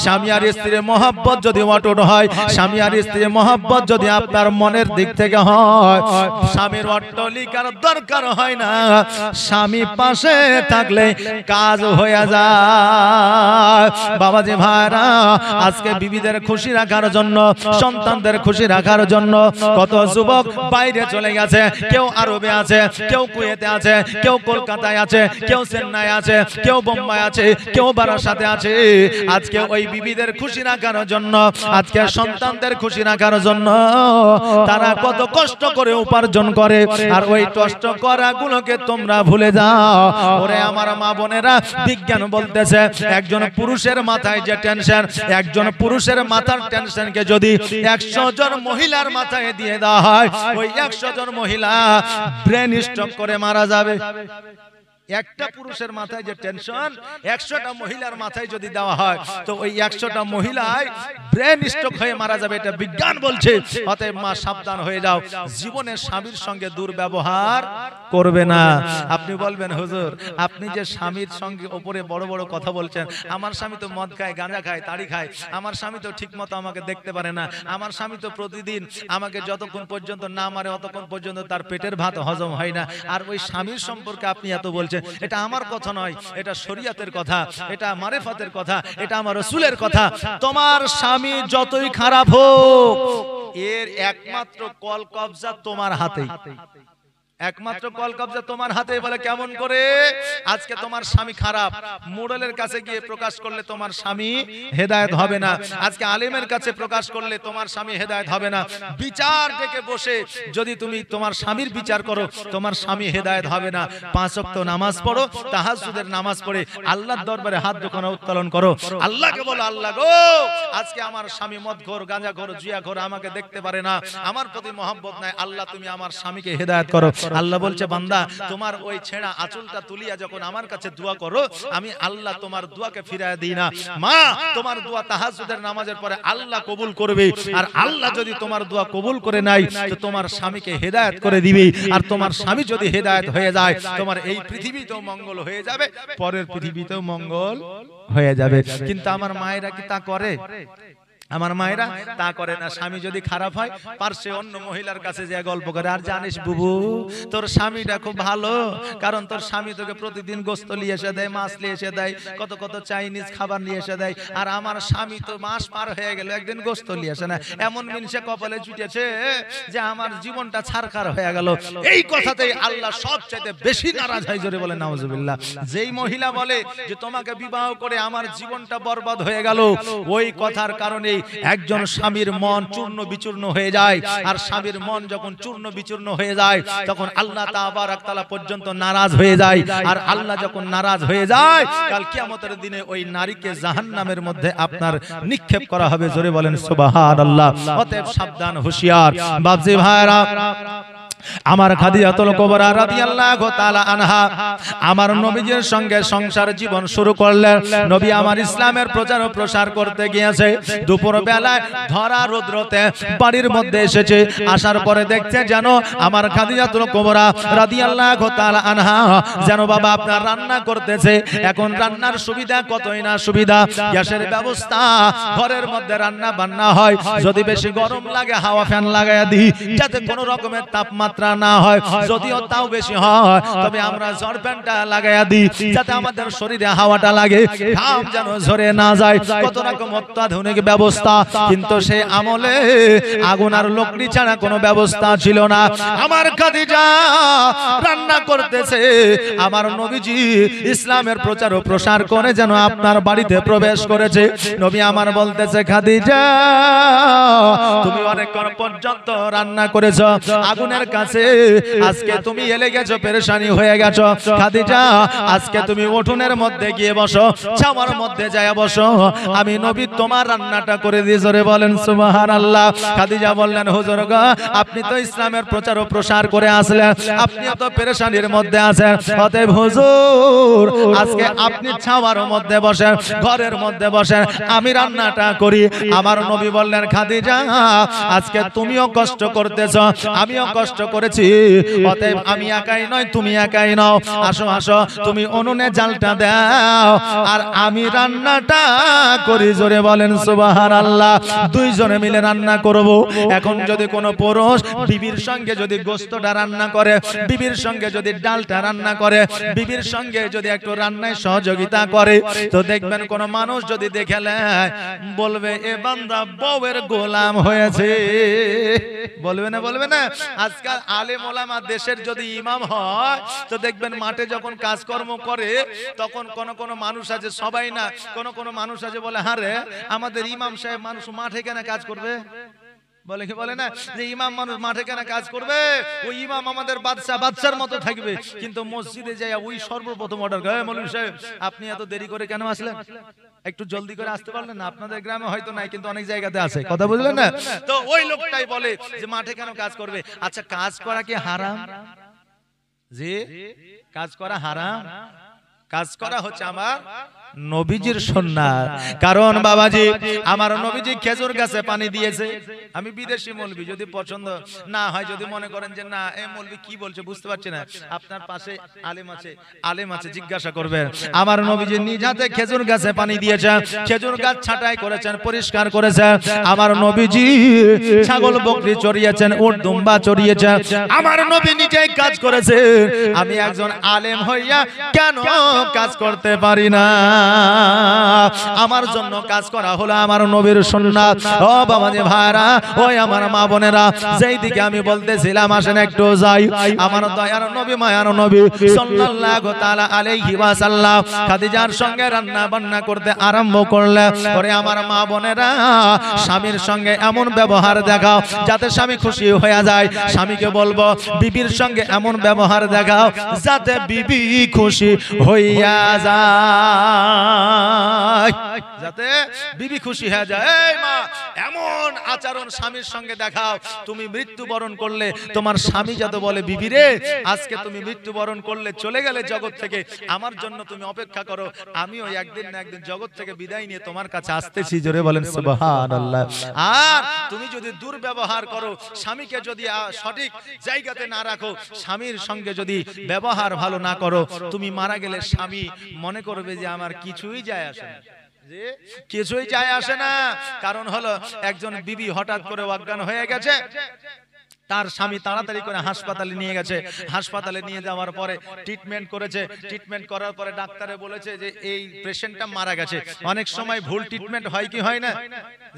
স্বামী আর স্ত্রীর মহব্বত যদি অটুট হয়, স্বামী আর স্ত্রীর মহব্বত যদি আপনার মনের দিক থেকে হয়, স্বামীর অট্টালিকার দরকার হয় না, স্বামী পাশে থাকলে কাজ হয়ে যায়। বাবাজি ভাইরা, আজকে বিবিদের খুশি রাখার জন্য, সন্তানদের খুশি রাখার জন্য কত যুবক বাইরে চলে গেছে। কেউ আরবে আছে, কেউ কুয়েতে আছে, কেউ কলকাতায় আছে, কেউ চেন্নাই আছে, কেউ বোম্বাই আছে, কেউ বারাসাতে আছে। আজকে ওই বিবিদের খুশি রাখার জন্য, আজকে সন্তানদের খুশি রাখার জন্য তারা কত কষ্ট করে উপার্জন করে। আর ওই কষ্ট করা গুলোকে তোমরা ভুলে যাও। ওরে আমার মা বোনেরা, বিজ্ঞান বলতেছে একজন পুরুষের মাথায় যে টেনশন, একজন পুরুষের মাথার টেনশনকে যদি 100 জন মহিলার মাথায় দিয়ে দেওয়া হয়, ওই 100 জন মহিলা ব্রেন স্ট্রোক করে মারা যাবে। একটা পুরুষের মাথায় যে টেনশন 100টা মহিলার মাথায় যদি দেওয়া হয় তো ওই 100টা মহিলায় ব্রেন স্ট্রোক হয়ে মারা যাবে, এটা বিজ্ঞান বলছে। অতএব মা, সাবধান হয়ে যাও, জীবনে স্বামীর সঙ্গে দুর্ব্যবহার করবে না। আপনি বলবেন, হুজুর আপনি যে স্বামীর সঙ্গে ওপরে বড় বড় কথা বলছেন, আমার স্বামী তো মদ খায়, গাঁজা খায়, তাড়ি খায়, আমার স্বামী তো ঠিক মতো আমাকে দেখতে পারে না, আমার স্বামী তো প্রতিদিন আমাকে যতক্ষণ পর্যন্ত না মারে ততক্ষণ পর্যন্ত তার পেটের ভাত হজম হয় না। আর ওই স্বামীর সম্পর্কে আপনি এত বলছেন, এটা আমার কথা নয়, এটা শরীয়তের কথা, এটা মারেফতের কথা, এটা আমার রাসূলের কথা। তোমার স্বামী যতই খারাপ হোক, এর একমাত্র কল কবজা তোমার হাতেই, একমাত্র কল কবজা তোমার হাতে। বলে কেমন করে? আজকে তোমার স্বামী খারাপ, মোড়লের কাছে গিয়ে প্রকাশ করলে তোমার স্বামী হেদায়েত হবে না। আজকে আলেমের কাছে প্রকাশ করলে তোমার স্বামী হেদায়েত হবে না। বিচার ডেকে বসে যদি তুমি তোমার স্বামীর বিচার করো, তোমার স্বামী হেদায়েত হবে না। 5 ওয়াক্ত নামাজ পড়ো, তাহাজ্জুদের নামাজ পড়ে আল্লাহর দরবারে হাত দুখানা উত্তোলন করো, আল্লাহকে বলো, আল্লাহ গো, আজকে আমার স্বামী মদখোর, গাঁজাখোর, জুয়াখোর, আমাকে দেখতে পারে না, আমার প্রতি মহব্বত নাই, আল্লাহ তুমি আমার স্বামীকে হেদায়েত করো। আল্লাহ বলছে, বান্দা, তোমার ওই ছেঁড়া আঁচলটা তুলিয়া যখন আমার কাছে দোয়া করো, আমি আল্লাহ তোমার দোয়াকে ফিরায় দিই না। মা, তোমার দোয়া তাহাজ্জুদের নামাজের পরে আল্লাহ কবুল করবে। আর আল্লাহ যদি তোমার দোয়া কবুল করে নাই তো তোমার স্বামীকে হেদায়েত করে দিবে। আর তোমার স্বামী যদি হেদায়েত হয়ে যায়, তোমার এই পৃথিবীতেও মঙ্গল হয়ে যাবে, পরের পৃথিবীতেও মঙ্গল হয়ে যাবে। কিন্তু আমার মায়েরা কি তা করে? আমার মায়েরা তা করে না। স্বামী যদি খারাপ হয় পার্শ্বে অন্য মহিলার কাছে যে গল্প করে, আর জানিস বুবু তোর স্বামীটা খুব ভালো, কারণ তোর স্বামী তোকে প্রতিদিন গোস্ত নিয়ে এসে দেয়, মাছ নিয়ে এসে দেয়, কত কত চাইনিজ খাবার নিয়ে এসে দেয়, আর আমার স্বামী তো মাস পার হয়ে গেল একদিন গোস্ত নিয়ে আসে না। এমন মিনসে কপালে জুটেছে যে আমার জীবনটা ছারখার হয়ে গেল। এই কথাতেই আল্লাহ সবচেয়ে বেশি নারাজ হয়, জোরে বলে নাউজুবিল্লাহ। যেই মহিলা বলে যে তোমাকে বিবাহ করে আমার জীবনটা বরবাদ হয়ে গেল, ওই কথার কারণে একজন স্বামীর মন চূর্ণ বিচূর্ণ হয়ে যায়। আর স্বামীর মন যখন চূর্ণ বিচূর্ণ হয়ে যায় তখন আল্লাহ তাবারক তাআলা পর্যন্ত নারাজ হয়ে যায়। আর আল্লাহ যখন নারাজ হয়ে যায়, কাল কিয়ামতের দিনে ওই নারীকে জাহান্নামের মধ্যে আপনার নিক্ষেপ করা হবে। জোরে বলেন সুবহানাল্লাহ। অতএব সাবধান, হুঁশিয়ার বাপজি ভাইরা। আমার খাদিজাতুল কুবরা রাদিয়াল্লাহু তাআলা আনহা আমার নবীজির সঙ্গে সংসার জীবন শুরু করলেন। নবী আমার ইসলামের প্রচার ও প্রসার করতে গিয়েছে। দুপুর বেলায় ধরা রৌদ্রতে বাড়ির মধ্যে এসেছে। আসার পরে দেখছে যেন আমার খাদিজাতুল কুবরা রাদিয়াল্লাহু তাআলা আনহা যেন বাবা আপনার রান্না করতেছে। এখন রান্নার সুবিধা কতই না সুবিধা, গ্যাসের ব্যবস্থা, ঘরের মধ্যে রান্না বান্না হয়। যদি বেশি গরম লাগে হাওয়া ফ্যান লাগায়া দিই যাতে কোনো রকমের তাপমাত্রা না হয়, যদিও তাও বেশি হয় তবে আমরা ঝড় ফ্যানটা লাগায়া দিই যাতে আমাদের শরীরে হাওয়াটা লাগে, ঘাম যেন ঝরে না যায়। কত রকম অত্যাধুনিক ব্যবস্থা, কিন্তু সেই আমলে আগুন আর লকড়ি ছাড়া কোনো ব্যবস্থা ছিল না। আমার খাদিজা রান্না করতেছে, আমার নবীজি ইসলামের প্রচার ও প্রসার করে যেন আপনার বাড়িতে প্রবেশ করেছে। নবী আমার বলতেছে খাদিজা তুমি অনেকক্ষণ পর্যন্ত রান্না করেছো আগুনের কাছে, আজকে তুমি এলে গেছো, পেরেশানি হয়ে গেছো। খাদিজা আজকে তুমি উঠোনের মধ্যে গিয়ে বসো, ছাওয়ার মধ্যে যায় বসো, আমি নবী তোমার রান্নাটা করে দিই। জোরে বলেন সুবহানাল্লাহ। খাদিজা বললেন হুজুর গো আপনি তো ইসলামের প্রচার ও প্রসার করে আসলেন, আপনিও তো পেরেশানির মধ্যে আছেন, অতএব হুজুর আজকে আপনি ছাওয়ার মধ্যে বসেন, ঘরের মধ্যে বসেন, আমি রান্নাটা করি। আমার নবী বললেন খাদিজা আজকে তুমিও কষ্ট করতেছো, আমিও কষ্ট করেছি, অতএব আমি একাই নয় তুমি একাই নও, আসো আসো তুমি উনুনে জালটা দাও আর আমি রান্নাটা করি। জোরে বলেন সুবহানাল্লাহ। দুইজনে মিলে রান্না করব। এখন যদি কোনো পুরুষ বিবির সঙ্গে যদি গোশতটা রান্না করে, বিবির সঙ্গে যদি ডালটা রান্না করে, বিবির সঙ্গে যদি একটু রান্নায় সহযোগিতা করে, তো দেখবেন কোন মানুষ যদি দেখেলে বলবে এ বান্দা বউয়ের গোলাম হয়েছে। বলবে না বলবে না? আজকাল আলেম ওলামা দেশের যদি ইমাম হয় তো দেখবেন মাঠে যখন কাজকর্ম করে তখন কোন মানুষ আছে, সবাই না, কোন মানুষ আছে বলে হারে আমাদের ইমাম সাহেব মানুষ মাঠে কেন কাজ করবে? বলে কি বলে না যে ইমাম মানুষ মাঠে কেন কাজ করবে? ওই ইমাম আমাদের বাদশার মতো থাকবে, কিন্তু মসজিদে যায় ওই সর্বপ্রথম অর্ডার করে মৌলভী সাহেব আপনি এত দেরি করে কেন আসলেন, একটু জলদি করে আসতে পারলেন না? আপনাদের গ্রামে হয়তো নাই, কিন্তু অনেক জায়গাতে আছে, কথা বুঝলেন না? তো ওই লোকটাই বলে যে মাঠে কেন কাজ করবে। আচ্ছা কাজ করা কি হারাম? জি কাজ করা হারাম? কাজ করা হচ্ছে আমার নবীজির সুন্নাত। কারণ বাবাজি আমার নবীজি খেজুর গাছে পানি দিয়েছে। আমি বিদেশি মৌলবি, যদি পছন্দ না হয়, যদি মনে করেন যে না এই মৌলবি কি বলছে বুঝতে পারছি না, আপনার পাশে আলেম আছে জিজ্ঞাসা করবেন। আমার নবীজি নিজ হাতে খেজুর গাছে পানি দিয়েছেন, খেজুর গাছ ছাঁটাই করেছেন, পরিষ্কার করেছেন। আমার নবীজি ছাগল বকরি চড়িয়েছেন, উট দুম্বা চড়িয়েছেন। আমার নবী নিজেই কাজ করেছেন। আমি একজন আলেম হইয়া কেন কাজ করতে পারি না? আমার জন্য কাজ করা হলো আমার নবীর সুন্নাত। ও বাবাজি ভাইরা, ওই আমার মা বোনেরা, যেই দিকে আমি বলতেছিলাম আসেন একটু যাই। আমার দয়ার নবী মায়ার নবী সাল্লাল্লাহু তাআলা আলাইহি ওয়াসাল্লাম খাদিজার সঙ্গে রান্না বান্না করতে আরম্ভ করলেন। পরে আমার মা বোনেরা স্বামীর সঙ্গে এমন ব্যবহার দেখাও যাতে স্বামী খুশি হয়ে যায়। স্বামীকে বলবো বিবির সঙ্গে এমন ব্যবহার দেখাও যাতে বিবি খুশি হইয়া যায়, যাতে বিবি খুশি হয়ে যায়। এই মা এমন আচরণ স্বামীর সঙ্গে দেখাও, তুমি মৃত্যুবরণ করলে তোমার স্বামী যাতে বলে বিবি রে আজকে তুমি মৃত্যুবরণ করলে, চলে গেলে জগৎ থেকে, আমার জন্য তুমি অপেক্ষা করো, আমিও একদিন না একদিন জগৎ থেকে বিদায় নিয়ে তোমার কাছে আসতেছি। জোরে বলেন সুবহানাল্লাহ। আর তুমি যদি দুর্ব্যবহার করো, স্বামীকে যদি সঠিক জায়গাতে না রাখো, স্বামীর সঙ্গে যদি ব্যবহার ভালো না করো, তুমি মারা গেলে স্বামী মনে করবে যে আমার কিছুই যায় আসে না। কিছুই যায় আসে না। কারণ হলো একজন বিবি হঠাৎ করে অজ্ঞান হয়ে গেছে, তার স্বামী তাড়াতাড়ি করে হাসপাতালে নিয়ে গেছে। হাসপাতালে নিয়ে যাওয়ার পরে ট্রিটমেন্ট করেছে। ট্রিটমেন্ট করার পরে ডাক্তারে বলেছে যে এই পেশেন্টটা মারা গেছে। অনেক সময় ভুল ট্রিটমেন্ট হয় কি হয় না?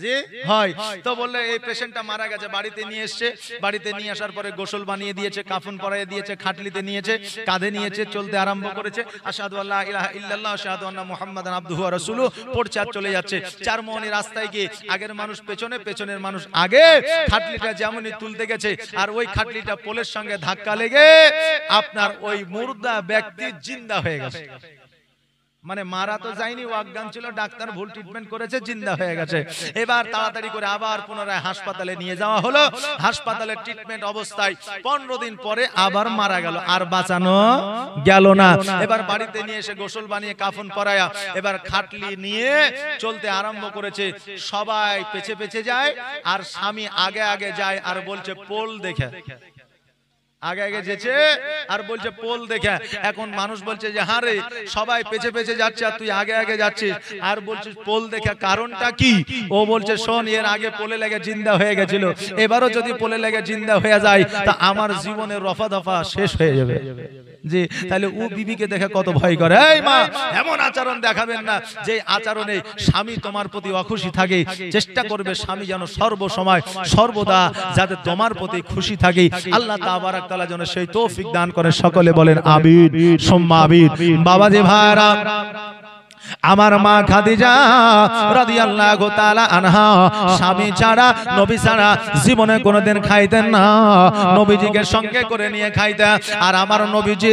জি হয়। তো বললে এই পেশেন্টটা মারা গেছে। বাড়িতে নিয়ে এসছে। বাড়িতে নিয়ে আসার পরে গোসল বানিয়ে দিয়েছে, কাফন পরাইয়ে দিয়েছে, খাটলিতে নিয়েছে, কাঁধে নিয়েছে, চলতে আরম্ভ করেছে। আশহাদু আল্লা ইলাহা ইল্লাল্লাহ আশহাদু আন্না মুহাম্মাদান আবদুহু ওয়া রাসূলুহু পড়ছে আর চলে যাচ্ছে। চারমোহনী রাস্তায় গিয়ে আগের মানুষ পেছনে, পেছনের মানুষ আগে, খাটলিটা যেমনই তুলতে গেছে আর ওই খাটলিটা পোলের সঙ্গে ধাক্কা লেগে আপনার ওই মুর্দা ব্যক্তি জিন্দা হয়ে গেছে। মানে মারা তো যায়নি, অজ্ঞান ছিল, ডাক্তার ভুল ট্রিটমেন্ট করেছে, জিন্দা হয়ে গেছে। এবার তাড়াতাড়ি করে আবার পুনরায় হাসপাতালে নিয়ে যাওয়া হলো। হাসপাতালে ট্রিটমেন্ট অবস্থায় 15 দিন পরে আবার মারা গেল, আর বাঁচানো গেল না। এবার বাড়িতে নিয়ে এসে গোসল বানিয়ে কাফন পরায়া এবার খাটলি নিয়ে চলতে আরম্ভ করেছে। সবাই পেছে পেছে যায় আর স্বামী আগে আগে যায় আর বলছে পোল দেখে। আগে আগে যেছে আর বলছে পোল দেখে। এখন মানুষ বলছে যে হারে সবাই পেছে পেছে যাচ্ছে আর তুই আগে আগে যাচ্ছিস আর বলছিস পোল দেখে, কারণটা কি? ও বলছে শোন, এর আগে পোলে লেগে জিন্দা হয়ে গেছিল, এবারও যদি পোলে লেগে জিন্দা হয়ে যায় তা আমার জীবনের রফা দফা শেষ হয়ে যাবে। জি, তাহলে ও বিবিকে দেখে কত ভয় করে। এই মা, এমন আচরণ দেখাবেন না যে আচরণে স্বামী তোমার প্রতি অখুশি থাকে। চেষ্টা করবে স্বামী যেন সর্বসময় সর্বদা যাতে তোমার প্রতি খুশি থাকে। আল্লাহ তাবারক তাআলা যেন সেই তৌফিক দান করে। সকলে বলেন আমিন সুম্মা আমিন। বাবাজি ভাইরা, আমার মা খাদিজা রাদিয়াল্লাহু তাআলা আনহা স্বামী ছাড়া, নবী ছাড়া জীবনে কোনোদিন খাইতেন না। নবীজিকে সঙ্গে করে নিয়ে খাইতেন। আর আমার নবীজি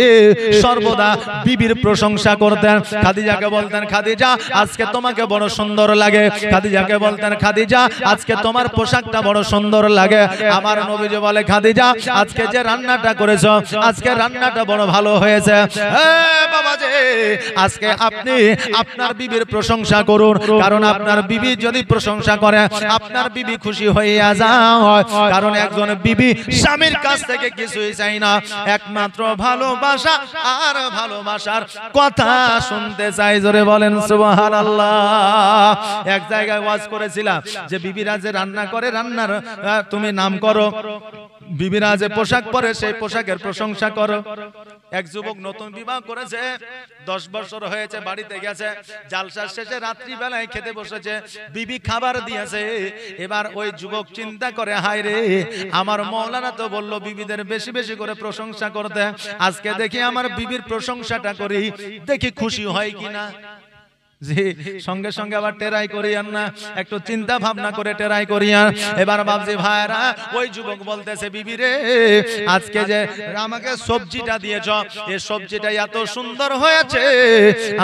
সর্বদা বিবির প্রশংসা করতেন। খাদিজাকে বলতেন, খাদিজা আজকে তোমাকে বড় সুন্দর লাগে। খাদিজাকে বলতেন, খাদিজা আজকে তোমার পোশাকটা বড় সুন্দর লাগে। আমার নবীজি বলে, খাদিজা আজকে যে রান্নাটা করেছো, আজকে রান্নাটা বড় ভালো হয়েছে। বাবাজি, আজকে আপনি আপনার বিবির প্রশংসা করুন, কারণ আপনার বিবি যদি প্রশংসা করে আপনার বিবি খুশি হইয়া যায়। কারণ একজন বিবি স্বামীর কাছ থেকে কিছুই চাই না, একমাত্র ভালোবাসা আর ভালোবাসার কথা শুনতে চাই। জোরে বলেন সুবহানাল্লাহ। এক জায়গায় ওয়াজ করেছিলাম যে বিবিরা যে রান্না করে, রান্নার তুমি নাম করো। বিবিরা যে পোশাক পরে সেই পোশাকের প্রশংসা করো। এক যুবক নতুন বিবাহ করেছে, 10 বছর হয়েছে, বাড়িতে গেছে, জালসা শেষে রাত্রি বেলায় খেতে বসেছে, বিবি খাবার দিয়েছে। এবার ওই যুবক চিন্তা করে, হায় রে, আমার মাওলানা তো বলল বিবিদের বেশি বেশি করে প্রশংসা করতে, আজকে দেখি আমার বিবির প্রশংসাটা করি, দেখি খুশি হয় কিনা। জি, সঙ্গে সঙ্গে আবার টেরাই করিয়ান না, একটু চিন্তা ভাবনা করে টেরাই করিয়ান। এবার বাবজি ভাইরা, ওই যুবক বলতেছে, বিবি রে আজকে যে আমাকে সবজিটা দিয়েছ, এই সবজিটা এত সুন্দর হয়েছে,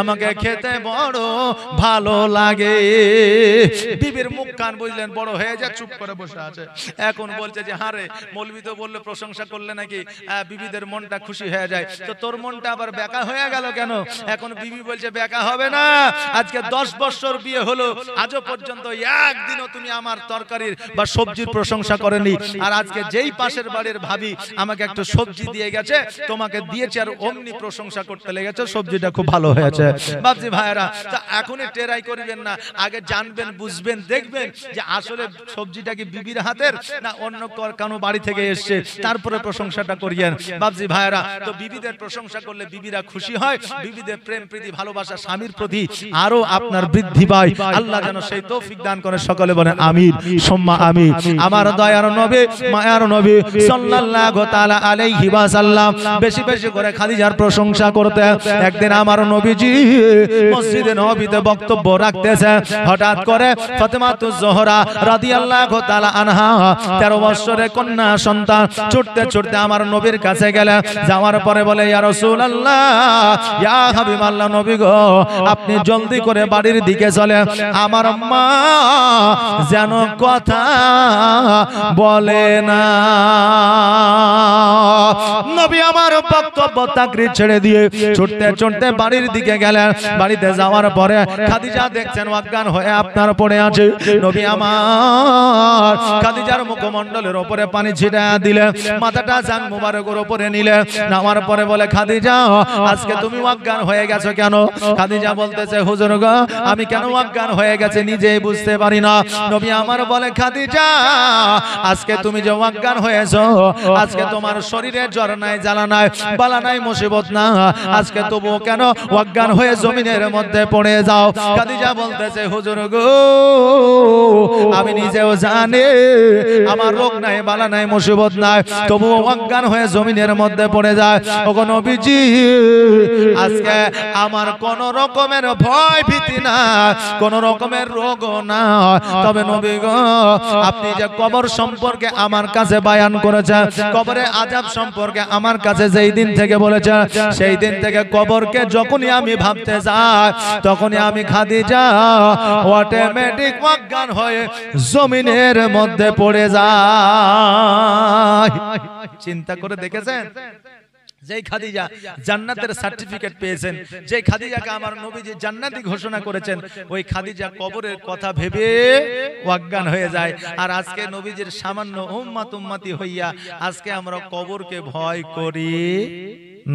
আমাকে খেতে বড় ভালো লাগে। বিবির মুখ কান বুঝলেন বড় হয়ে যায়, চুপ করে বসে আছে। এখন বলছে যে হারে, মৌলবি তো বললে প্রশংসা করলে নাকি বিবিদের মনটা খুশি হয়ে যায়, তো তোর মনটা আবার বেকা হয়ে গেল কেন? এখন বিবি বলছে বেকা হবে না, আজকে 10 বছর বিয়ে হলো, আজও পর্যন্ত একদিনও তুমি আমার তরকারির বা সবজির প্রশংসা করেনি। আর আজকে যেই পাশের বাড়ির ভাবি আমাকে একটা সবজি দিয়ে গেছে, তোমাকে দিয়েছে আর অমনি প্রশংসা করতে লেগেছে, সবজিটা খুব ভালো হয়েছে। বাবজি ভাইরা, তা এখনই টেরাই করবেন না, আগে জানবেন, বুঝবেন, দেখবেন যে আসলে সবজিটা কি বিবির হাতের না অন্য কোনো বাড়ি থেকে এসছে, তারপরে প্রশংসাটা করিয়েন। বাবজি ভাইরা, তো বিবিদের প্রশংসা করলে বিবিরা খুশি হয়, বিবিদের প্রেম প্রীতি ভালোবাসা স্বামীর প্রতি আরো আপনার বৃদ্ধি পায়। আল্লাহ যেন সেই তৌফিক দান করে। সকলে বলেন আমিন সুম্মা আমিন। আমার দয়ার নবী, মায়ার নবী সাল্লাল্লাহু তাআলা আলাইহি ওয়াসাল্লাম বেশি বেশি করে খাদিজার প্রশংসা করতেন। একদিন আমার নবীজি মসজিদে নববীতে বক্তব্য রাখতেছে, হঠাৎ করে ফাতেমাতুজ জোহরা রাদিয়াল্লাহু তাআলা আনহা 13 বছরের কন্যা সন্তান ছুটতে ছুটতে আমার নবীর কাছে গেলেন। যাওয়ার পরে বলে, ইয়া রাসূলুল্লাহ, ইয়া হাবিবাল্লাহ, নবী গো, আপনি জলদি করে বাড়ির দিকে চলে, আমার মা যেন কথা বলে না। নবী আমার বক্তব্য তাকরীর ছেড়ে দিয়ে ছুটতে ছুটতে বাড়ির দিকে গেলেন। বাড়িতে যাওয়ার পরে খাদিজা দেখছেন অজ্ঞান হয়ে আপনার পড়ে আছে। নবী আমার খাদিজার মুখমণ্ডলের উপরে পানি ছিটিয়ে দিলেন, মাথাটা জান মুবারকের উপরে নিলেন। নামার পরে বলে, খাদিজা আজকে তুমি অজ্ঞান হয়ে গেছো কেন? খাদিজা বলতেছে, হুজুর গো আমি কেন অজ্ঞান হয়ে গেছে নিজেই বুঝতে পারি না। নবী আমার বলে, খাদিজা আজকে তুমি যে অজ্ঞান হয়েছো, আজকে তোমার শরীরে জ্বর নাই, জ্বালা নাই, বালা নাই, মুসিবত না, আজকে তবুও কেন অজ্ঞান হয়ে জমিনের মধ্যে পড়ে যাও? খাদিজা বলতেছে, হুজুর গো আমি নিজেও জানি আমার রোগ নাই, বালা নাই, মুসিবত নাই, তবুও অজ্ঞান হয়ে জমিনের মধ্যে পড়ে যায়। ওগো নবীজি আজকে আমার কোন রকমের ভয় ভীতি না, কোন রকমের রোগ না, তবে নবী গো আপনি যে কবর সম্পর্কে আমার কাছে বয়ান করেছেন, কবরে আযাব সম্পর্কে আমার কাছে যেই দিন থেকে বলেছেন, সেই দিন থেকে কবরকে যখনই আমি ভাবতে যাই তখনই আমি খাদিজা অটোমেটিক অজ্ঞান হয়ে জমিনের মধ্যে পড়ে যায়। চিন্তা করে দেখেছেন? যেই খাদিজা জান্নাতের সার্টিফিকেট পেয়েছেন, যেই খাদিজাকে আমার নবীজি জান্নাতি ঘোষণা করেছেন, ওই খাদিজা কবরের কথা ভেবে অজ্ঞান হয়ে যায়। আর আজকে নবীজির সামান্য উম্মতি হইয়া আজকে আমরা কবরকে ভয় করি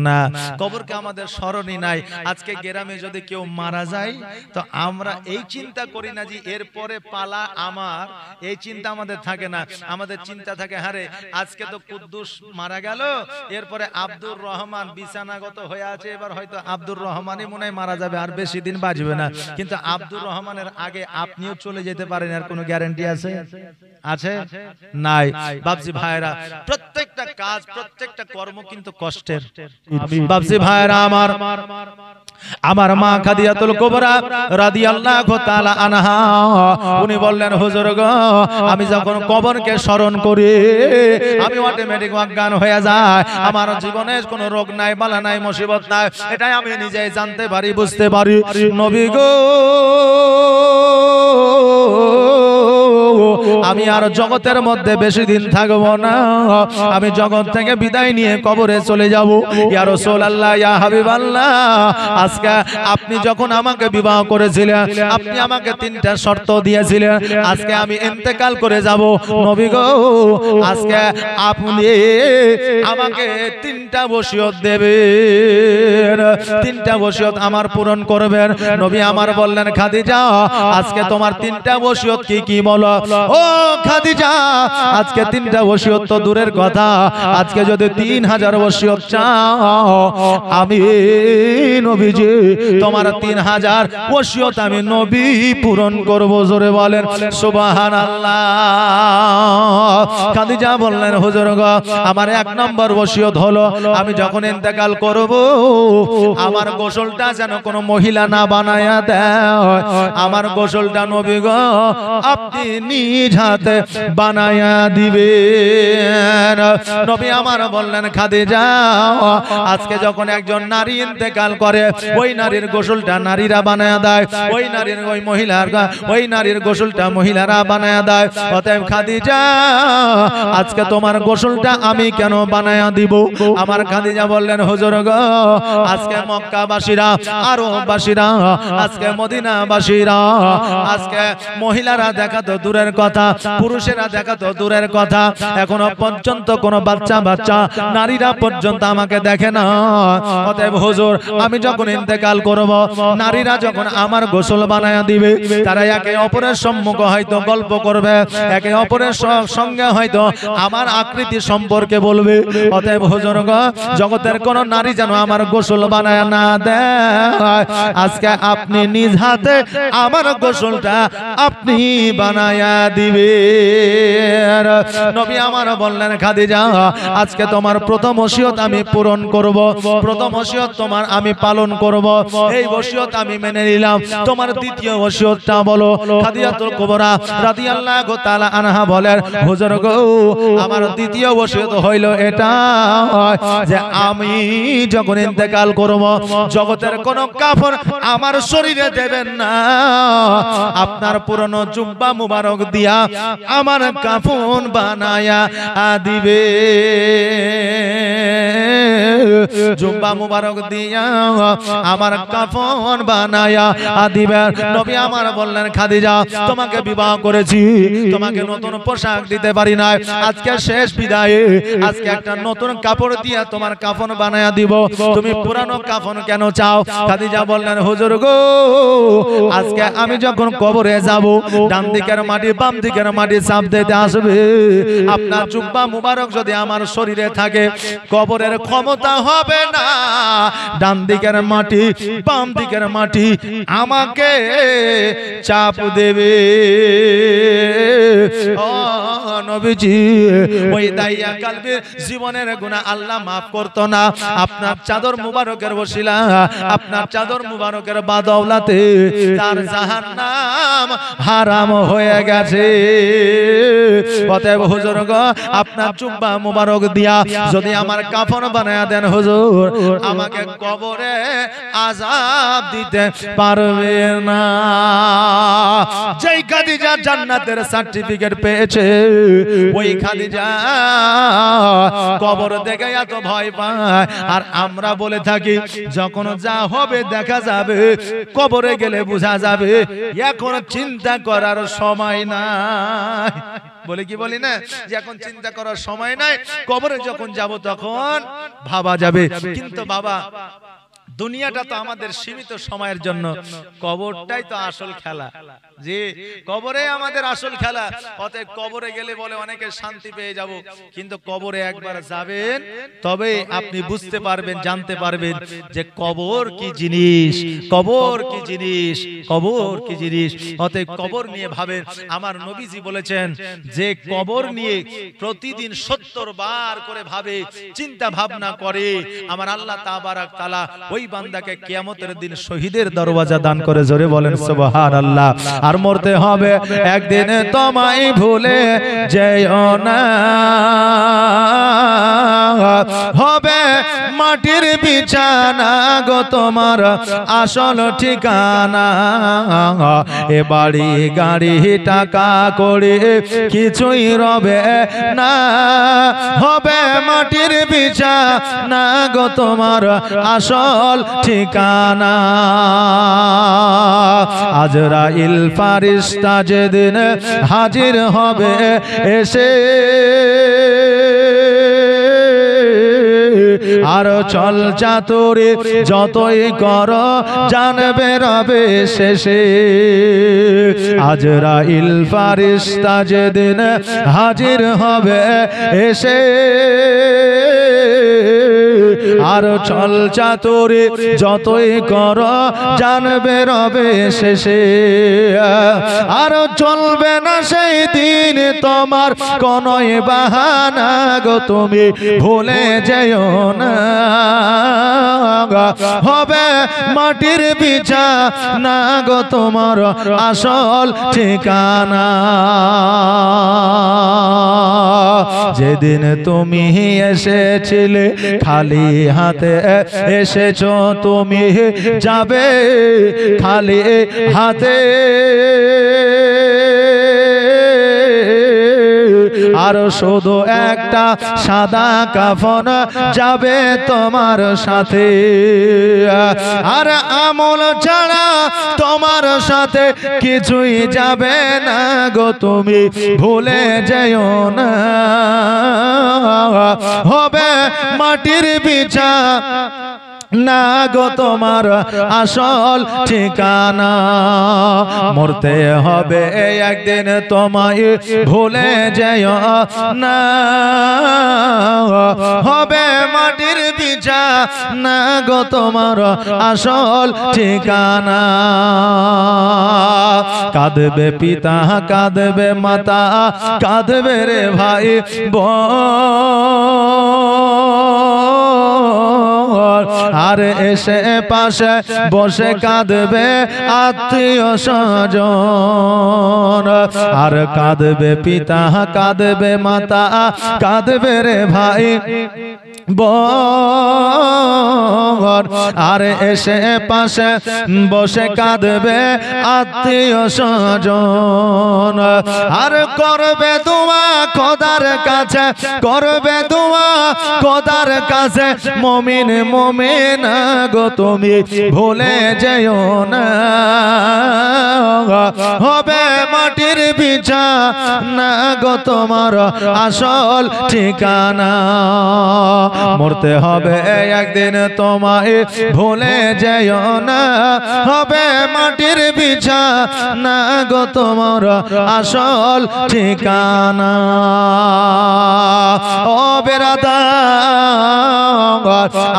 না, কবরকে আমাদের স্মরণই নাই। আজকে গ্রামে যদি কেউ মারা যায় তো আমরা এই চিন্তা করি না যে এরপরে পালা আমার, এই চিন্তা আমাদের থাকে না। আমাদের চিন্তা থাকে, হারে আজকে তো কুদ্দুস মারা গেল, এরপরে আব্দুর রহমান বিছানাগত হয়ে আছে, এবার হয়তো আব্দুর রহমানই মনে হয় মারা যাবে, আর বেশি দিন বাঁচবে না। কিন্তু আব্দুর রহমানের আগে আপনিও চলে যেতে পারেন, আর কোনো গ্যারান্টি আছে? আছে নাই। বাপজি ভাইরা, প্রত্যেকটা কাজ, প্রত্যেকটা কর্ম কিন্তু কষ্টের। বাপজি ভাইরা আমার, আমার মা খাদিজাতুল কুবরা রাদিয়াল্লাহু তাআলা আনহা উনি বললেন, হুজুর গো আমি যখন কবরকে স্মরণ করি আমি অটোমেটিক অজ্ঞান হয়ে যায়। আমার জীবনে কোনো রোগ নাই, বালা নাই, মুসিবত নাই, এটাই আমি নিজেই জানতে পারি, বুঝতে পারি। নবী গো আমি আর জগতের মধ্যে বেশি দিন থাকবো না, আমি জগৎ থেকে বিদায় নিয়ে কবরে চলে যাব। ইয়া রাসূলুল্লাহ, ইয়া হাবিবাল্লাহ, আজকে আপনি যখন আমাকে বিবাহ করেছিলেন আপনি আমাকে 3টা শর্ত দিয়েছিলেন, আজকে আমি ইন্তেকাল করে যাব। নবী গো আজকে আপনি আমাকে 3টা ওসিয়ত দেবেন, 3টা ওসিয়ত আমার পূরণ করবেন। নবী আমার বললেন, খাদিজা আজকে তোমার 3টা ওসিয়ত কি কি বলো? ও খাদিজা আজকে 3টা ওসিয়ত তো দূরের কথা, আজকে যদি 3000 ওসিয়ত চাও আমি নবীজি তোমার 3000 ওসিয়ত আমি নবী পূরণ করব। জোরে বলেন সুবহানাল্লাহ। খাদিজা বললেন, হুজুর গো আমার 1 নম্বর ওসিয়ত হলো আমি যখন ইন্তেকাল করব আমার গোসলটা যেন কোনো মহিলা না বানায়া দেয়, আমার গোসলটা নবী গো আপনি নিজ হাতে বানায়া দিবেন। নবী আমার বললেন, খাদিজা আজকে যখন একজন নারী ইন্তেকাল করে ওই নারীর গোসলটা নারীরা বানায়া দেয়, ওই নারীর ওই মহিলার ওই নারীর গোসলটা মহিলারা বানায়া দেয়। অতএব খাদিজা আজকে তোমার গোসলটা আমি কেন বানায়া দিব? আমার খাদিজা বললেন, হুজুর গো আজকে মক্কাবাসীরা, আরববাসীরা, আজকে মদিনাবাসীরা, আজকে মহিলারা দেখা তো দূরের কথা, পুরুষেরা দেখা তো দূরের কথা, এখনো পর্যন্ত কোনো বাচ্চা নারীরা পর্যন্ত আমাকে দেখে না। অতএব হুজুর আমি যখন ইন্তেকাল করব নারীরা যখন আমার গোসল বানায়া দিবে তারা একে অপরের সম্মুখে হয়তো গল্প করবে, একে অপরের সঙ্গে হয়তো আমার আকৃতি সম্পর্কে বলবে। অতএব হুজুর গো জগতের কোন নারী যেন আমার গোসল বানায়া না দেয়, আজকে আপনি নিজ হাতে আমার গোসলটা আপনি বানায়া দিবেন। নবী আমার বললেন, খাদিজা আজকে তোমার প্রথম ওসিয়ত আমি পূরণ করব, প্রথম ওসিয়ত তোমার আমি পালন করব, এই ওসিয়ত আমি মেনে নিলাম। তোমার দ্বিতীয় ওসিয়তটা বলো? খাদিজাতুল কুবরা রাদিয়াল্লাহু তাআলা আনহা বলেন, হুজুর গো আমার দ্বিতীয় ওসিয়ত হইল এটা যে আমি যখন ইন্তেকাল করব জগতের কোন কাফন আমার শরীরে দেবেন না, আপনার পুরনো জুব্বা মুবারক দিয়া আমার কাফন বানায়া দিবে। জুব্বা মুবারক দিয়া আমার কাফন বানায়া দিবে। নবী আমার বললেন, খাদিজা তোমাকে বিবাহ করেছি, তোমাকে নতুন পোশাক দিতে পারি না, আজকে শেষ বিদায়ে আজকে একটা নতুন কাপড় দিয়া তোমার কাফন বানায়া দিব, তুমি পুরানো কাফন কেন চাও? খাদিজা বললেন, হুজুর গো, আজকে আমি যখন কবরে যাব ডান দিকের মাটি বাম দিকের মাটি চাপ দিতে আসবে, আপনার জুব্বা মুবারক যদি আমার শরীরে থাকে কবরের ক্ষমতা হবে না, ডান দিকের মাটি বাম দিকের মাটি আমাকে চাপ দেবে। ও নবীজি, ওই দাইয়া কালবির জীবনের গুনাহ আল্লাহ মাফ করতো না, আপনার চাদর মুবারকের ওসিলা, আপনার চাদর মুবারকের বাদৌলাতে তার জাহান্নাম হারাম হয়ে গেছে। অতএব হুজুর গো, আপনার জুব্বা মুবারক দিয়া যদি আমার কাফন বানায়া দেন হুজুর, আমাকে কবরে আযাব দিতে পারবে না। যেই খাদিজা জান্নাতের সার্টিফিকেট পেয়েছে, ওই খাদিজা কবর দেখে এত ভয় পায়, আর আমরা বলে থাকি যখন যা হবে দেখা যাবে, কবরে গেলে বোঝা যাবে, এখন চিন্তা করার সময় নাই। বলে কি বলি না যে এখন চিন্তা করার সময় নাই, কবরে যখন যাব তখন ভাবা যাবে। কিন্তু বাবা, দুনিয়াটা তো আমাদের সীমিত সময়ের জন্য, কবরটাই তো আসল খেলা। যে কবরে আমাদের আসল খেলা, অতএব কবরে গেলে বলে অনেকে শান্তি পেয়ে যাব, কিন্তু কবরে একবার যাবেন তবে আপনি বুঝতে পারবেন, জানতে পারবেন যে কবর কি জিনিস, কবর কি জিনিস, কবর কি জিনিস। অতএব কবর নিয়ে ভাবেন। আমার নবীজি বলেছেন যে কবর নিয়ে প্রতিদিন 70 বার করে ভাবে, চিন্তা ভাবনা করে, আমার আল্লাহ তাবারাক তাআলা ওই বান্দাকে কিয়ামতের দিন শহীদের দরওয়াজা দান করে। জোরে বলেন সুবহানাল্লাহ। আর মরতে হবে একদিন, তোমায় ভুলে যেও না, হবে মাটির বিছানা গো তোমার আসল ঠিকানা, এ বাড়ি গাড়ি টাকা করে কিছুই রবে না, হবে মাটির বিছানা গো তোমার আসল ঠিকানা। আজরাইল ফারিস্তা যেদিন হাজির হবে এসে, আর চল চাতুরি যতই কর জানবে রবে শেষে। আজরাইল ফারিস্তা যেদিন হাজির হবে এসে, আর চল চাতুরি যতই কর জানবে রবে শেষে। আর চলবে না সেই দিন তোমার কোনই বাহানা গো, তুমি ভুলে যেও না, হবে মাটির বিছানা গো তোমার আসল ঠিকানা। যেদিন তুমি এসেছিলে খালি হাতে এসেছো, তুমি যাবে খালি হাতে, আর শুধু একটা সাদা কাফন যাবে তোমার সাথে, আর আমল ছাড়া তোমার সাথে কিছুই যাবে না গো, তুমি ভুলে যেও না, হবে মাটির বিছানা গো তোমার আসল ঠিকানা। মরতে হবে একদিন তোমায় ভুলে যেও না, হবে মাটির বিছানা গো তোমার আসল ঠিকানা। কাঁদবে পিতা, কাঁদবে মাতা, কাঁদবে রে ভাই বোন, আর এসে পাশে বসে কাঁদবে আত্মীয় স্বজন আর কাঁদবে পিতা কাঁদবে মাতা কাঁদবে রে ভাই বোন আর এসে পাশে বসে কাঁদবে আত্মীয় স্বজন আর করবে দোয়া খোদার কাছে করবে দোয়া খোদার কাছে মুমিন মুমিনা গো তুমি ভুলে যেও না হবে মাটির বিছানা গো তোমার আসল ঠিকানা মরতে হবে একদিন তোমায় ভুলে যেও না হবে মাটির বিছানা গো তোমার আসল ঠিকানা ও বেরাদার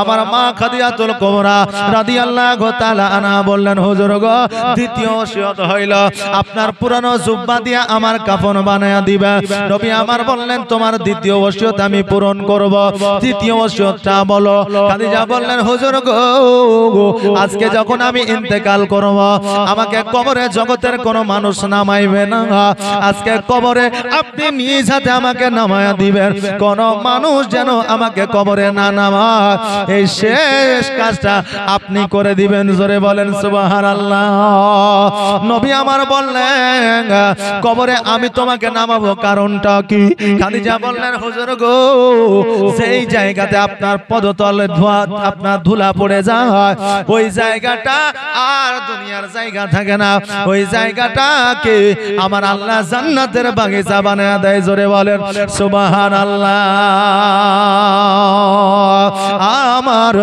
আমার মা খাদিজাতুল কুবরা রাদিয়াল্লাহু তাআলা আনহা বললেন হুজুর গো দ্বিতীয় ওসিয়ত হইল আপনার পুরানো জুব্বা দিয়া আমার কাফন বানায়া দিবা নবী আমার বললেন তোমার দ্বিতীয় ওসিয়ত আমি পূরণ করব তৃতীয় ওসিয়তটা বলো খাদিজা বললেন হুজুর গো আজকে যখন আমি ইন্তেকাল করব আমাকে কবরে জগতের কোনো মানুষ নামাইবে না আজকে কবরে আপনি নিজ হাতে আমাকে নামায়া দিবেন কোন মানুষ যেন আমাকে কবরে না নামায় এই শেষ কাজটা আপনি করে দিবেন জোরে বলেন সুবহানাল্লাহ নবী আমার বললেন কবরে আমি তোমাকে নামাবো কারণটা কি খাদিজা বললেন হুজুর গো সেই জায়গাতে আপনার পদতলে ধোয়া আপনার ধুলা পড়ে যায় ওই জায়গাটা আর দুনিয়ার জায়গা থাকে না ওই জায়গাটাকে আমার আল্লাহ জান্নাতের বাগিচা বানায় দেয় জোরে বলেন সুবহানাল্লাহ আমার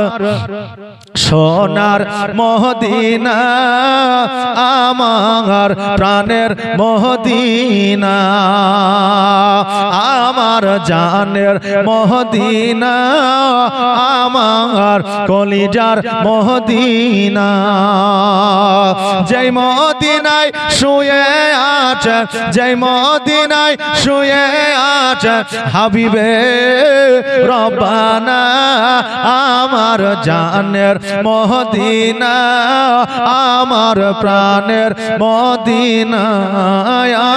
সোনার মদিনা আমার প্রাণের মদিনা আমার জানের মদিনা আমার কলিজার মদিনা যেই মদিনায় শুয়ে আছে যেই মদিনায় শুয়ে আছে হাবিবে রব্বানা আমার জানের মদিনা আমার প্রাণের মদিনা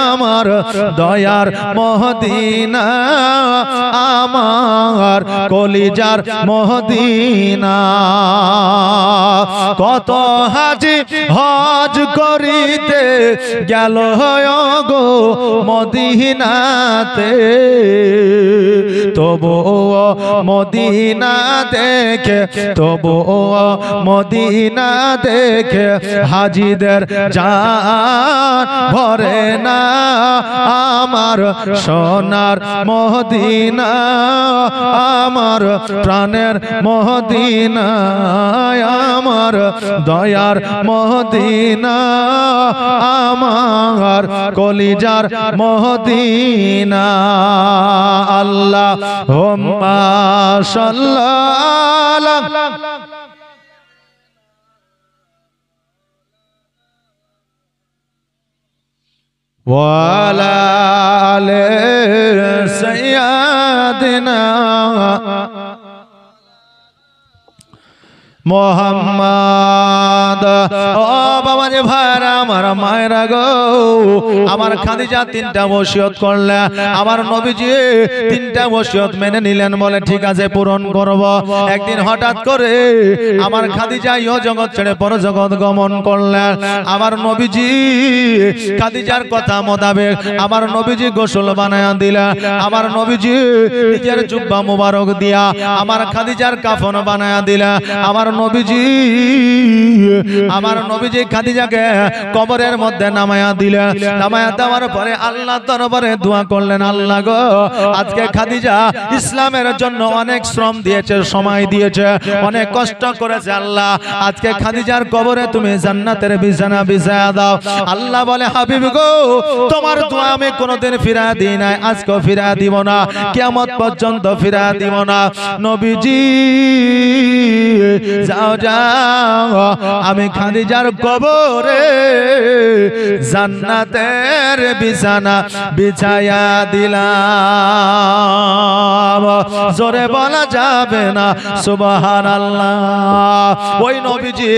আমার দয়ার মদিনা আমার কলিজার মদিনা কত হাজি হজ করিতে গেল গো মদিনাতে তবু মদিনা দেখে তবু মদিনা দেখে হাজিদের জান ভরে না আমার সোনার মদিনা আমার প্রাণের মদিনা আমার দয়ার মদিনা আমার কলিজার মদিনা আল্লাহুম্মা সাল্লাল্লাহু ওয়ালা আলে সাইয়্যিদিনা মোহাম্মদ ও বাবা রে ভাইরা আমার মায়েরা গো আমার খাদিজা তিনটা ওসিয়ত করলে আমার নবীজি তিনটা ওসিয়ত মেনে নিলেন বলে ঠিক আছে পূরণ করব একদিন হঠাৎ করে আমার খাদিজা ইহ জগৎ ছেড়ে পর জগৎ গমন করলেন আমার নবীজি খাদিজার কথা মোতাবেক আমার নবীজি গোসল বানায়া দিলেন আমার নবীজি নিজের জুব্বা মুবারক দিয়া আমার খাদিজার কাফন বানায়া দিলেন আমার নবীজি খাদিজাকে কবরের মধ্যে নামায়া দিলেন নামায়া দেওয়ার পরে আল্লাহ দরবারে দোয়া করলেন আল্লাহ গো আজকে খাদিজা ইসলামের জন্য অনেক শ্রম দিয়েছে সময় দিয়েছে অনেক কষ্ট করেছে আল্লাহ আজকে খাদিজার কবরে তুমি জান্নাতের বিছানা বিছায়া দাও আল্লাহ বলে হাবিব গো তোমার দোয়া আমি কোনোদিন ফিরায় দিই নাই আজকে ফিরায় দিব না কিয়ামত পর্যন্ত ফিরায় দিব না নবীজি যাও যাও আমি খাদিজার কবরে জান্নাতের বিছানা বিছায়া দিলাম জোরে বলা যাবে না সুবহানাল্লাহ। ওই নবীজি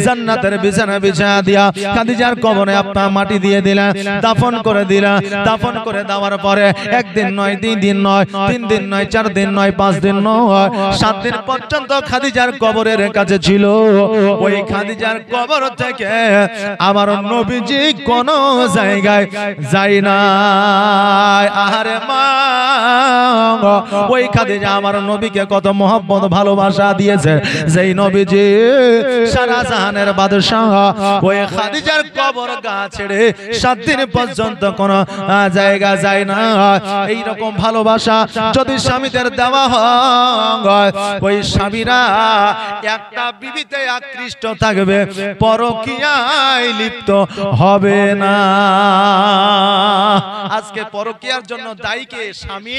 জান্নাতের বিছানা বিছায়া দিয়া খাদিজার কবরে আপনার মাটি দিয়ে দিলেন, দাফন করে দিলেন। দাফন করে দেওয়ার পরে একদিন নয়, 2 দিন নয়, 3 দিন নয়, 4 দিন নয়, 5 দিন নয়, 7 দিন পর্যন্ত খাদিজার কবরের কাছে ছিল। ওই খাদিজার কবর থেকে আমার নবীজি কোন জায়গায় যায় না। আরে মা, ওই খাদিজা আমার নবীকে কত মহব্বত ভালোবাসা দিয়েছে। যেই নবীজি সারা জাহানের বাদশাহ, ওই খাদিজার কবর গা ছেড়ে 7 দিন পর্যন্ত কোন জায়গা যায় না। এই রকম ভালোবাসা যদি স্বামীদের দেওয়া হয়, ওই স্বামীরা একটা বিবিতে আকৃষ্ট থাকবে, পরকীয়ায় লিপ্ত হবে না। আজকে পরকীয়ার জন্য দায়ী কে? স্বামী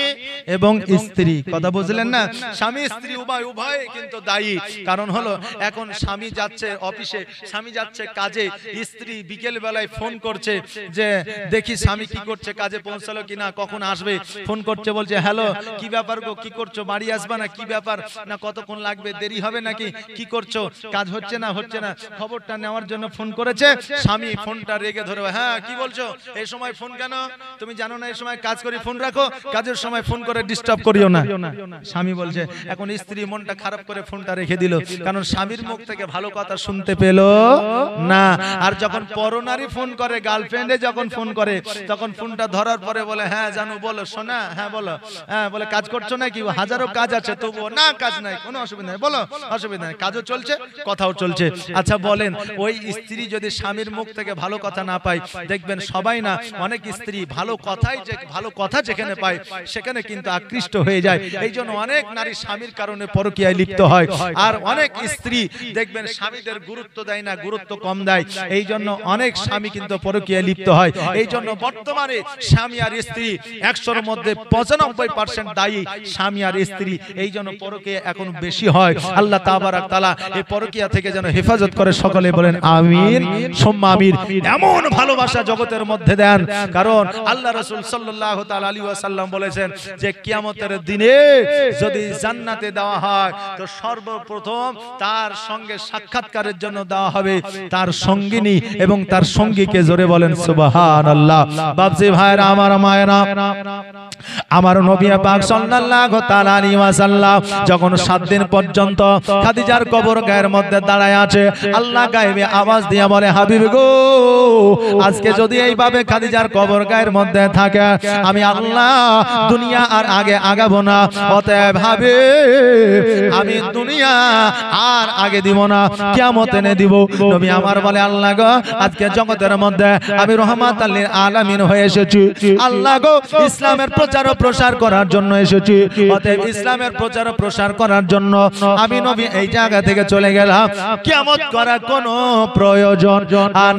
এবং স্ত্রী। কথা বুঝলেন না? স্বামী স্ত্রী উভয় কিন্তু দায়ী। কারণ হলো এখন স্বামী যাচ্ছে অফিসে, স্বামী যাচ্ছে কাজে, স্ত্রী বিকেল বেলায় ফোন করছে যে দেখি স্বামী কি করছে, কাজে পৌঁছালো কিনা, কখন আসবে। ফোন করছে, বলছে হ্যালো কি ব্যাপার গো, কি করছো, বাড়ি আসবা না, কি ব্যাপার, না কতক্ষণ লাগবে, দেরি হবে নাকি, কি করছো, কাজ হচ্ছে না, খবরটা নেওয়ার জন্য ফোন করেছে। স্বামী ফোনটা রেগে ধরে, হ্যাঁ কি বলছো, এই সময় ফোন কেন, তুমি জানো না এই সময় কাজ করি, ফোন রাখো, কাজের সময় ফোন করে ডিস্টার্ব করিও না। স্বামী বলছে, এখন স্ত্রী মনটা খারাপ করে ফোনটা রেখে দিল, কারণ স্বামীর মুখ থেকে ভালো কথা শুনতে পেল না। আর যখন পরনারী ফোন করে, গার্লফ্রেন্ডে যখন ফোন করে, তখন ফোনটা ধরার পরে বলে, হ্যাঁ জানো, বলো সোনা, হ্যাঁ বলো, হ্যাঁ বলে কাজ করছো নাকি, হাজারো কাজ আছে, তবুও না কাজ নাই, কোনো অসুবিধা নেই, বলো অসুবিধা নেই, কাজও চলছে কথাও চলছে। আচ্ছা বলেন, ওই স্ত্রী যদি স্বামীর মুখ থেকে ভালো কথা না পায়, দেখবেন সবাই না, অনেক স্ত্রী ভালো কথা যেখানে পায় সেখানে কিন্তু আকৃষ্ট হয়ে যায়। এই জন্য অনেক নারী স্বামীর কারণে পরকীয়ায় লিপ্ত হয়। আর অনেক স্ত্রী দেখবেন স্বামীদের গুরুত্ব দেয় না, গুরুত্ব কম দেয়। এই জন্য অনেক স্বামী কিন্তু পরকীয়ায় লিপ্ত হয়। এই জন্য বর্তমানে স্বামী আর স্ত্রী 100-র মধ্যে 95% দায়ী স্বামী আর স্ত্রী। এই জন্য পরকীয়া এখন বেশি হয়। আল্লাহ তাবারাক তাআলা এই পরকীয়া থেকে যেন হেফাজত করে, সকলে বলেন আমিন সুম্মা আমিন। এমন ভালোবাসা জগতের মধ্যে দেন, কারণ আল্লাহ রাসূল সাল্লাল্লাহু তাআলা আলাইহি ওয়াসাল্লাম বলেছেন যে কিয়ামতের দিনে যদি জান্নাতে দেওয়া হয়, তো সর্বপ্রথম তার সঙ্গে সাক্ষাৎকারের জন্য দেওয়া হবে তার সঙ্গিনী এবং তার সঙ্গীকে। জোরে বলেন সুবহানাল্লাহ। বাপজি ভাইরা, আমার মায়েরা, আমার নবী পাক সাল্লাল্লাহু তাআলা আলাইহি ওয়াসাল্লাম যখন 7 দিন পর্যন্ত খাদিজার কবর গায়ের মধ্যে দাঁড়ায় আছে, আল্লাহ গায়েবে আওয়াজ দিয়ে বলে, হাবিব গো, আজকে যদি এইভাবে খাদিজার কবর গায়ের মধ্যে থাকে, আমি আল্লাহ দুনিয়া আর আগে আগাবো না। অতএব হাবিব, আমি দুনিয়া আর আগে দিব না, কিয়ামত এনে দিব। নবী আমার বলে, আল্লাহ গো, আজকে জগতের মধ্যে আমি রহমাতাল লিল আলামিন হয়ে এসেছি। আল্লাহ গো, ইসলামের প্রচার ও প্রসার করার জন্য এসেছি। অতএব ইসলামের প্রচার ও প্রসার করার জন্য আমি নবী এই জায়গা থেকে চলে গেলাম, কিয়ামত করার কোনো প্রয়োজন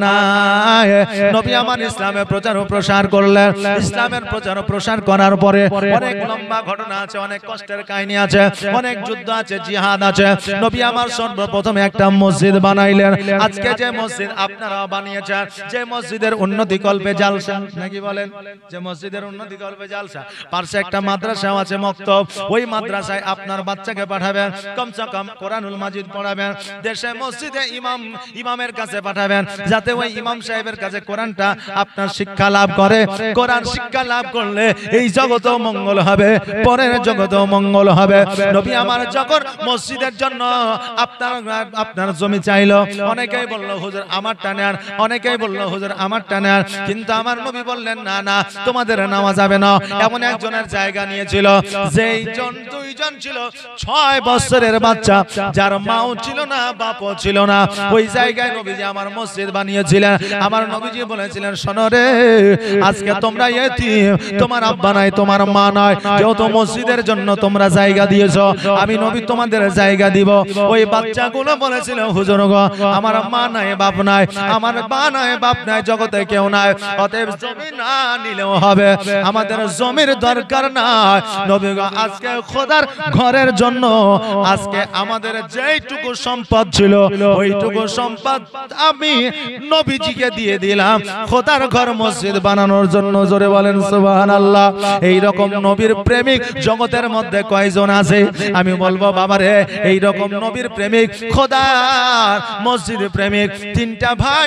নাই। নবী আমার ইসলামের প্রচার ও প্রসার করলেন। ইসলামের প্রচার ও প্রসার করার পরে অনেক লম্বা ঘটনা আছে, অনেক কষ্টের কাহিনী আছে, অনেক যুদ্ধ আছে, জিহাদ আছে। নবী আমার সর্বপ্রথম একটা মসজিদ বানাইলেন। আজকে যে মসজিদ আপনারা বানিয়েছেন, যে মসজিদের উন্নতি কল্পে জালসা, নাকি বলেন, যে মসজিদের উন্নতি কল্পে জালসা, পাশে একটা মাদ্রাসাও আছে, মক্তব। ওই মাদ্রাসায় আপনার বাচ্চাকে পাঠাবেন, কমসে কম কোরআনুল মাজিদ পড়াবেন। দেশে মসজিদে ইমামের কাছে পাঠাবেন, যাতে ওই ইমাম সাহেবের কাছে কোরআনটা আপনার শিক্ষা লাভ করে। কোরআন শিক্ষা লাভ করলে এই জগতেও মঙ্গল হবে, পরের জগতেও মঙ্গল হবে। নবী আমার যখন মসজিদের জন্য আপনার জমি চাইলো, অনেকেই বলল হুজুর আমারটা নেন, অনেকেই বলল হুজুর আমারটা নেন, কিন্তু আমার নবী বললেন না না, তোমাদের নেওয়া যাবে না। এমন একজনের জায়গা নিয়েছিল, যেই জন দুইজন ছিল 6 বছরের বাচ্চা, যার মাও ছিল না, বাপও ছিল না। ওই জায়গায় নবীজি আমার মসজিদ বানিয়েছিলেন। আমার নবীজি বলেছিলেন, শোনো রে, আজকে তোমরা ইতিম, তোমার আব্বা নাই, তোমার মা নাই, যেহেতু মসজিদের জন্য তোমরা জায়গা দিয়েছো, আমি নবী তোমাদের জায়গা দিব। ওই বাচ্চাগুলো বলেছিল, হুজুর গো, আমার মা নাই, বাপ নাই, আমার বানায় বাপ নাই, জগতে কেউ নাই, অতএব জমি না নিলেও হবে, আমাদের জমির দরকার নাই। নবী গো আজকে খোদার ঘরের জন্য আজকে আমাদের যেইটুকু সম্পদ ছিল ওইটুকু সম্পদ আমি নবীজিকে দিয়ে দিলাম খোদার ঘর মসজিদ বানানোর জন্য। জোরে বলেন সুবহানাল্লাহ। এই রকম নবীর প্রেমিক জগতের মধ্যে কয়জন আছে? আমি বলবো বাবারে, এই রকম নবীর প্রেমিক খোদার মসজিদ প্রেমিক তিনটা ভাই